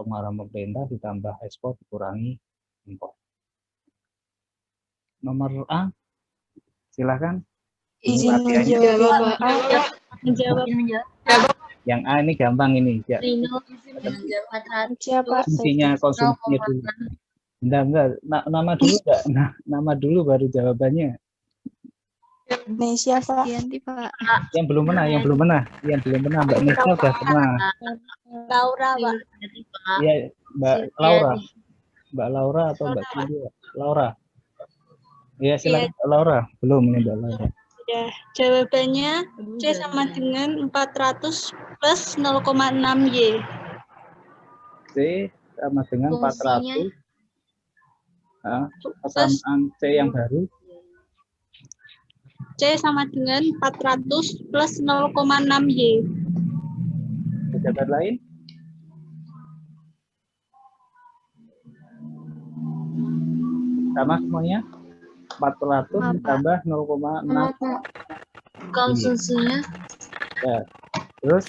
pengeluaran pemerintah ditambah ekspor dikurangi impor. Nomor A, silakan. Izin menjawab, Pak. Menjawab. Yang A ini gampang ini ya. Konsumsinya dulu. Enggak, nama dulu enggak? Nama dulu baru jawabannya. Indonesia, Pak. Yang belum pernah Mbak Nisa udah pernah. Laura, Pak. Iya, Mbak Laura. Mbak Laura atau Mbak Cindy? Laura. Iya, silakan Mbak Laura. Belum ini Mbak Laura. Ya, jawabannya C sama dengan 400 plus 0,6 Y. C sama dengan 400. Persamaan C yang baru. C sama dengan 400 plus 0,6 Y. Pejabat lain? Sama semuanya? 400 ditambah 0,6. Konsumsinya. Ya. Terus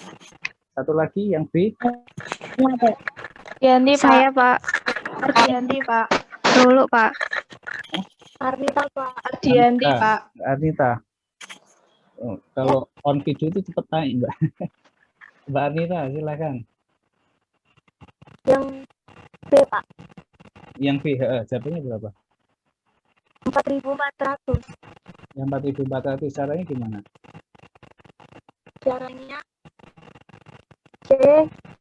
satu lagi yang B. Ardianti saya Pak. Ardianti Pak. Dulu Pak. Arnita Pak. Ardianti Pak. Arnita. Oh, kalau on video itu cepet naik Mbak. Mbak Arnita silakan. Yang B Pak. Yang B, jawabannya berapa? 4.400. Yang 4.400 caranya gimana? Caranya C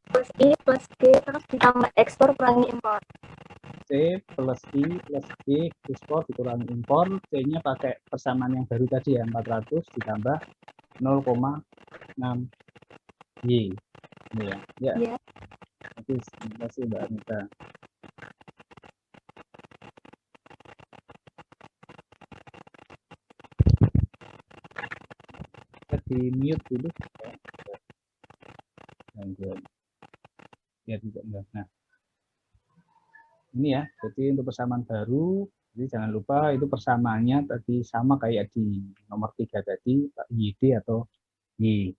plus I plus G terus ditambah ekspor kurangi impor. C plus I plus G ekspor dikurangi impor. C-nya pakai persamaan yang baru tadi ya, 400 ditambah 0,6 Y. Ini ya. Ya. Ya. Terima kasih Mbak Anita. Di mute dulu ya, tidak enggak. Nah ini ya, jadi untuk persamaan baru, jadi jangan lupa itu persamaannya tadi sama kayak di nomor 3 tadi, YD atau Y.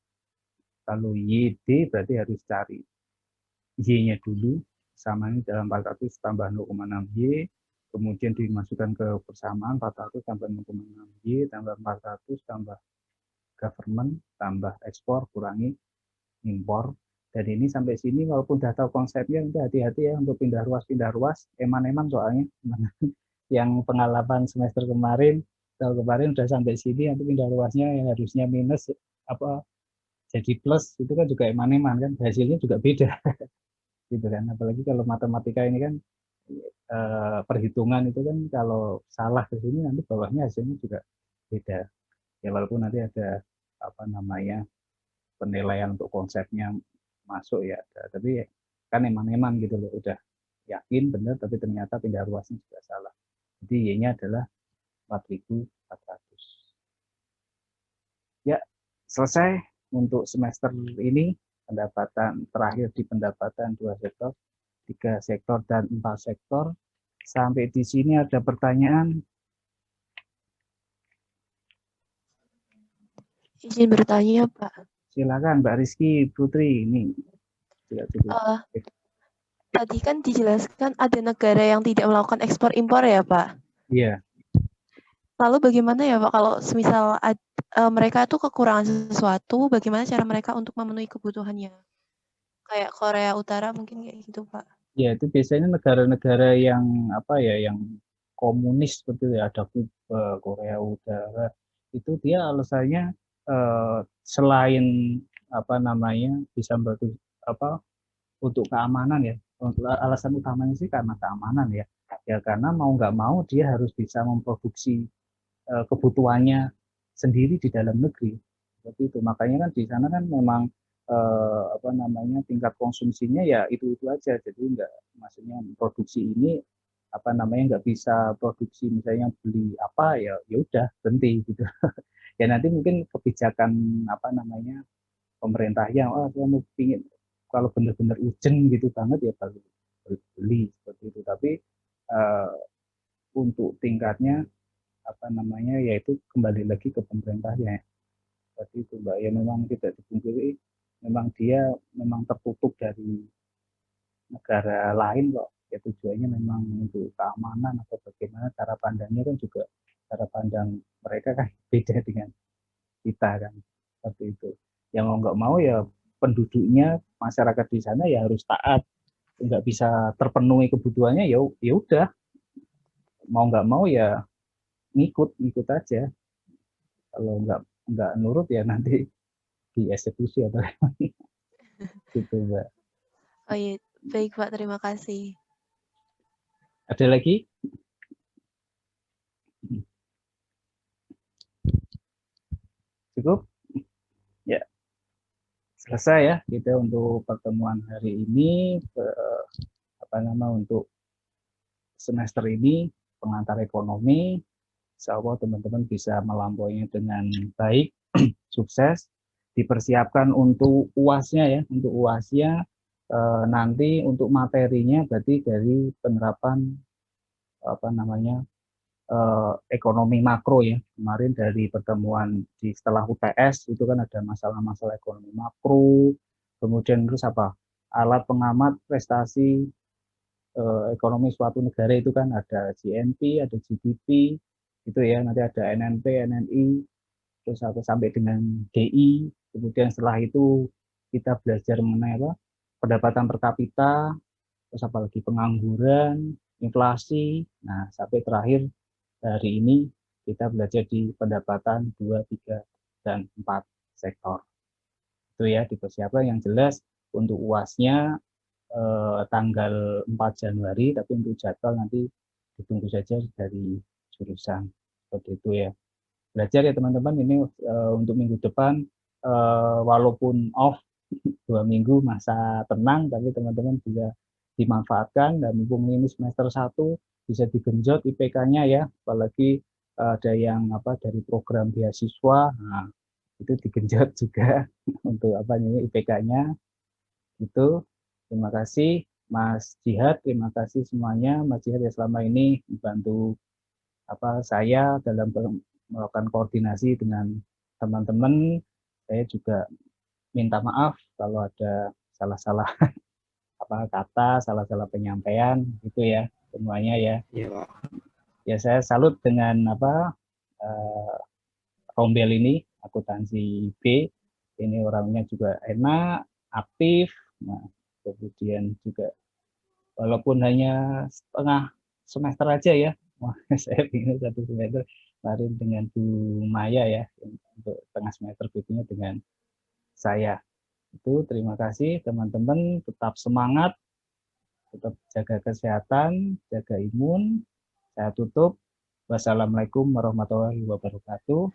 Kalau YD berarti harus cari Y-nya dulu, persamaan dalam 400 tambah 0,6 Y, kemudian dimasukkan ke persamaan 400 tambah 0,6 Y tambah 400 tambah government tambah ekspor kurangi impor. Dan ini sampai sini walaupun sudah tahu konsepnya, nanti hati-hati ya untuk pindah ruas, eman-eman soalnya. Yang pengalaman semester kemarin, tahun kemarin udah sampai sini, nanti pindah ruasnya yang harusnya minus apa jadi plus, itu kan juga eman-eman kan, hasilnya juga beda. Gitu kan, apalagi kalau matematika ini kan perhitungan itu kan kalau salah ke sini nanti bawahnya hasilnya juga beda. Ya walaupun nanti ada apa namanya penilaian untuk konsepnya masuk ya, tapi kan eman-eman gitu loh, udah yakin benar tapi ternyata pindah ruasnya juga salah. Jadi Y-nya adalah 4.400. Ya, selesai untuk semester ini pendapatan terakhir di pendapatan 2 sektor, 3 sektor dan 4 sektor. Sampai di sini ada pertanyaan? Izin bertanya, Pak. Silakan Mbak Rizky Putri ini. Tadi kan dijelaskan ada negara yang tidak melakukan ekspor impor ya, Pak? Iya. Lalu bagaimana ya, Pak, kalau semisal mereka tuh kekurangan sesuatu, bagaimana cara mereka untuk memenuhi kebutuhannya? Kayak Korea Utara mungkin kayak gitu, Pak. Ya, itu biasanya negara-negara yang apa ya, yang komunis seperti itu, ada Kuba, Korea Utara, itu dia alasannya selain apa namanya bisa membantu apa untuk keamanan ya. Alasan utamanya sih karena keamanan ya. Ya karena mau nggak mau dia harus bisa memproduksi kebutuhannya sendiri di dalam negeri. Seperti itu. Makanya kan di sana kan memang apa namanya tingkat konsumsinya ya itu aja. Jadi nggak, maksudnya produksi ini apa namanya nggak bisa produksi misalnya beli apa ya udah berhenti gitu. Ya nanti mungkin kebijakan apa namanya pemerintahnya, saya mau pingin kalau benar-benar urgent gitu banget ya baru beli seperti itu. Tapi untuk tingkatnya apa namanya yaitu kembali lagi ke pemerintahnya seperti itu Mbak. Ya memang tidak dipungkiri memang dia memang tertutup dari negara lain kok. Ya tujuannya memang untuk keamanan atau bagaimana, cara pandangnya kan juga cara pandang mereka kan beda dengan kita kan seperti itu. Yang mau nggak mau ya penduduknya, masyarakat di sana ya harus taat, nggak bisa terpenuhi kebutuhannya ya udah, mau nggak mau ya ngikut aja. Kalau nggak nurut ya nanti dieksekusi atau gitu Mbak. Oh iya, baik Pak, terima kasih. Ada lagi? Cukup? Ya. Selesai ya kita untuk pertemuan hari ini, untuk semester ini pengantar ekonomi. Insya Allah teman-teman bisa melampauinya dengan baik, sukses, dipersiapkan untuk UAS-nya ya, untuk UAS-nya nanti untuk materinya berarti dari penerapan ekonomi makro ya. Kemarin dari pertemuan setelah UTS itu kan ada masalah-masalah ekonomi makro, kemudian terus alat pengamat prestasi ekonomi suatu negara itu kan ada GNP, ada GDP, itu ya, nanti ada NNP, NNI, terus sampai dengan DI, kemudian setelah itu kita belajar mengenai pendapatan per kapita, terus apalagi pengangguran, inflasi, nah sampai terakhir hari ini kita belajar di pendapatan 2, 3, dan 4 sektor. Itu ya dipersiapkan. Yang jelas untuk UAS-nya tanggal 4 Januari, tapi untuk jadwal nanti ditunggu saja dari jurusan. Seperti itu ya. Belajar ya teman-teman, ini untuk minggu depan walaupun off 2 minggu masa tenang, tapi teman-teman bisa dimanfaatkan dan mumpung ini semester 1 bisa digenjot IPK-nya ya, apalagi ada yang dari program beasiswa, nah itu digenjot juga untuk IPK-nya. Itu terima kasih Mas Jihad, terima kasih semuanya. Mas Jihad ya selama ini membantu saya dalam melakukan koordinasi dengan teman-teman. Saya juga minta maaf kalau ada salah-salah kata, salah-salah penyampaian gitu ya semuanya ya. Iya, Pak. Ya saya salut dengan Rombel ini, akuntansi B. Ini orangnya juga enak, aktif. Nah, kemudian juga walaupun hanya setengah semester aja ya, saya ingin 1 semester kemarin dengan Bu Maya ya, untuk tengah semester berikutnya dengan saya. Itu terima kasih teman-teman, tetap semangat, tetap jaga kesehatan, jaga imun. Saya tutup. Wassalamualaikum warahmatullahi wabarakatuh.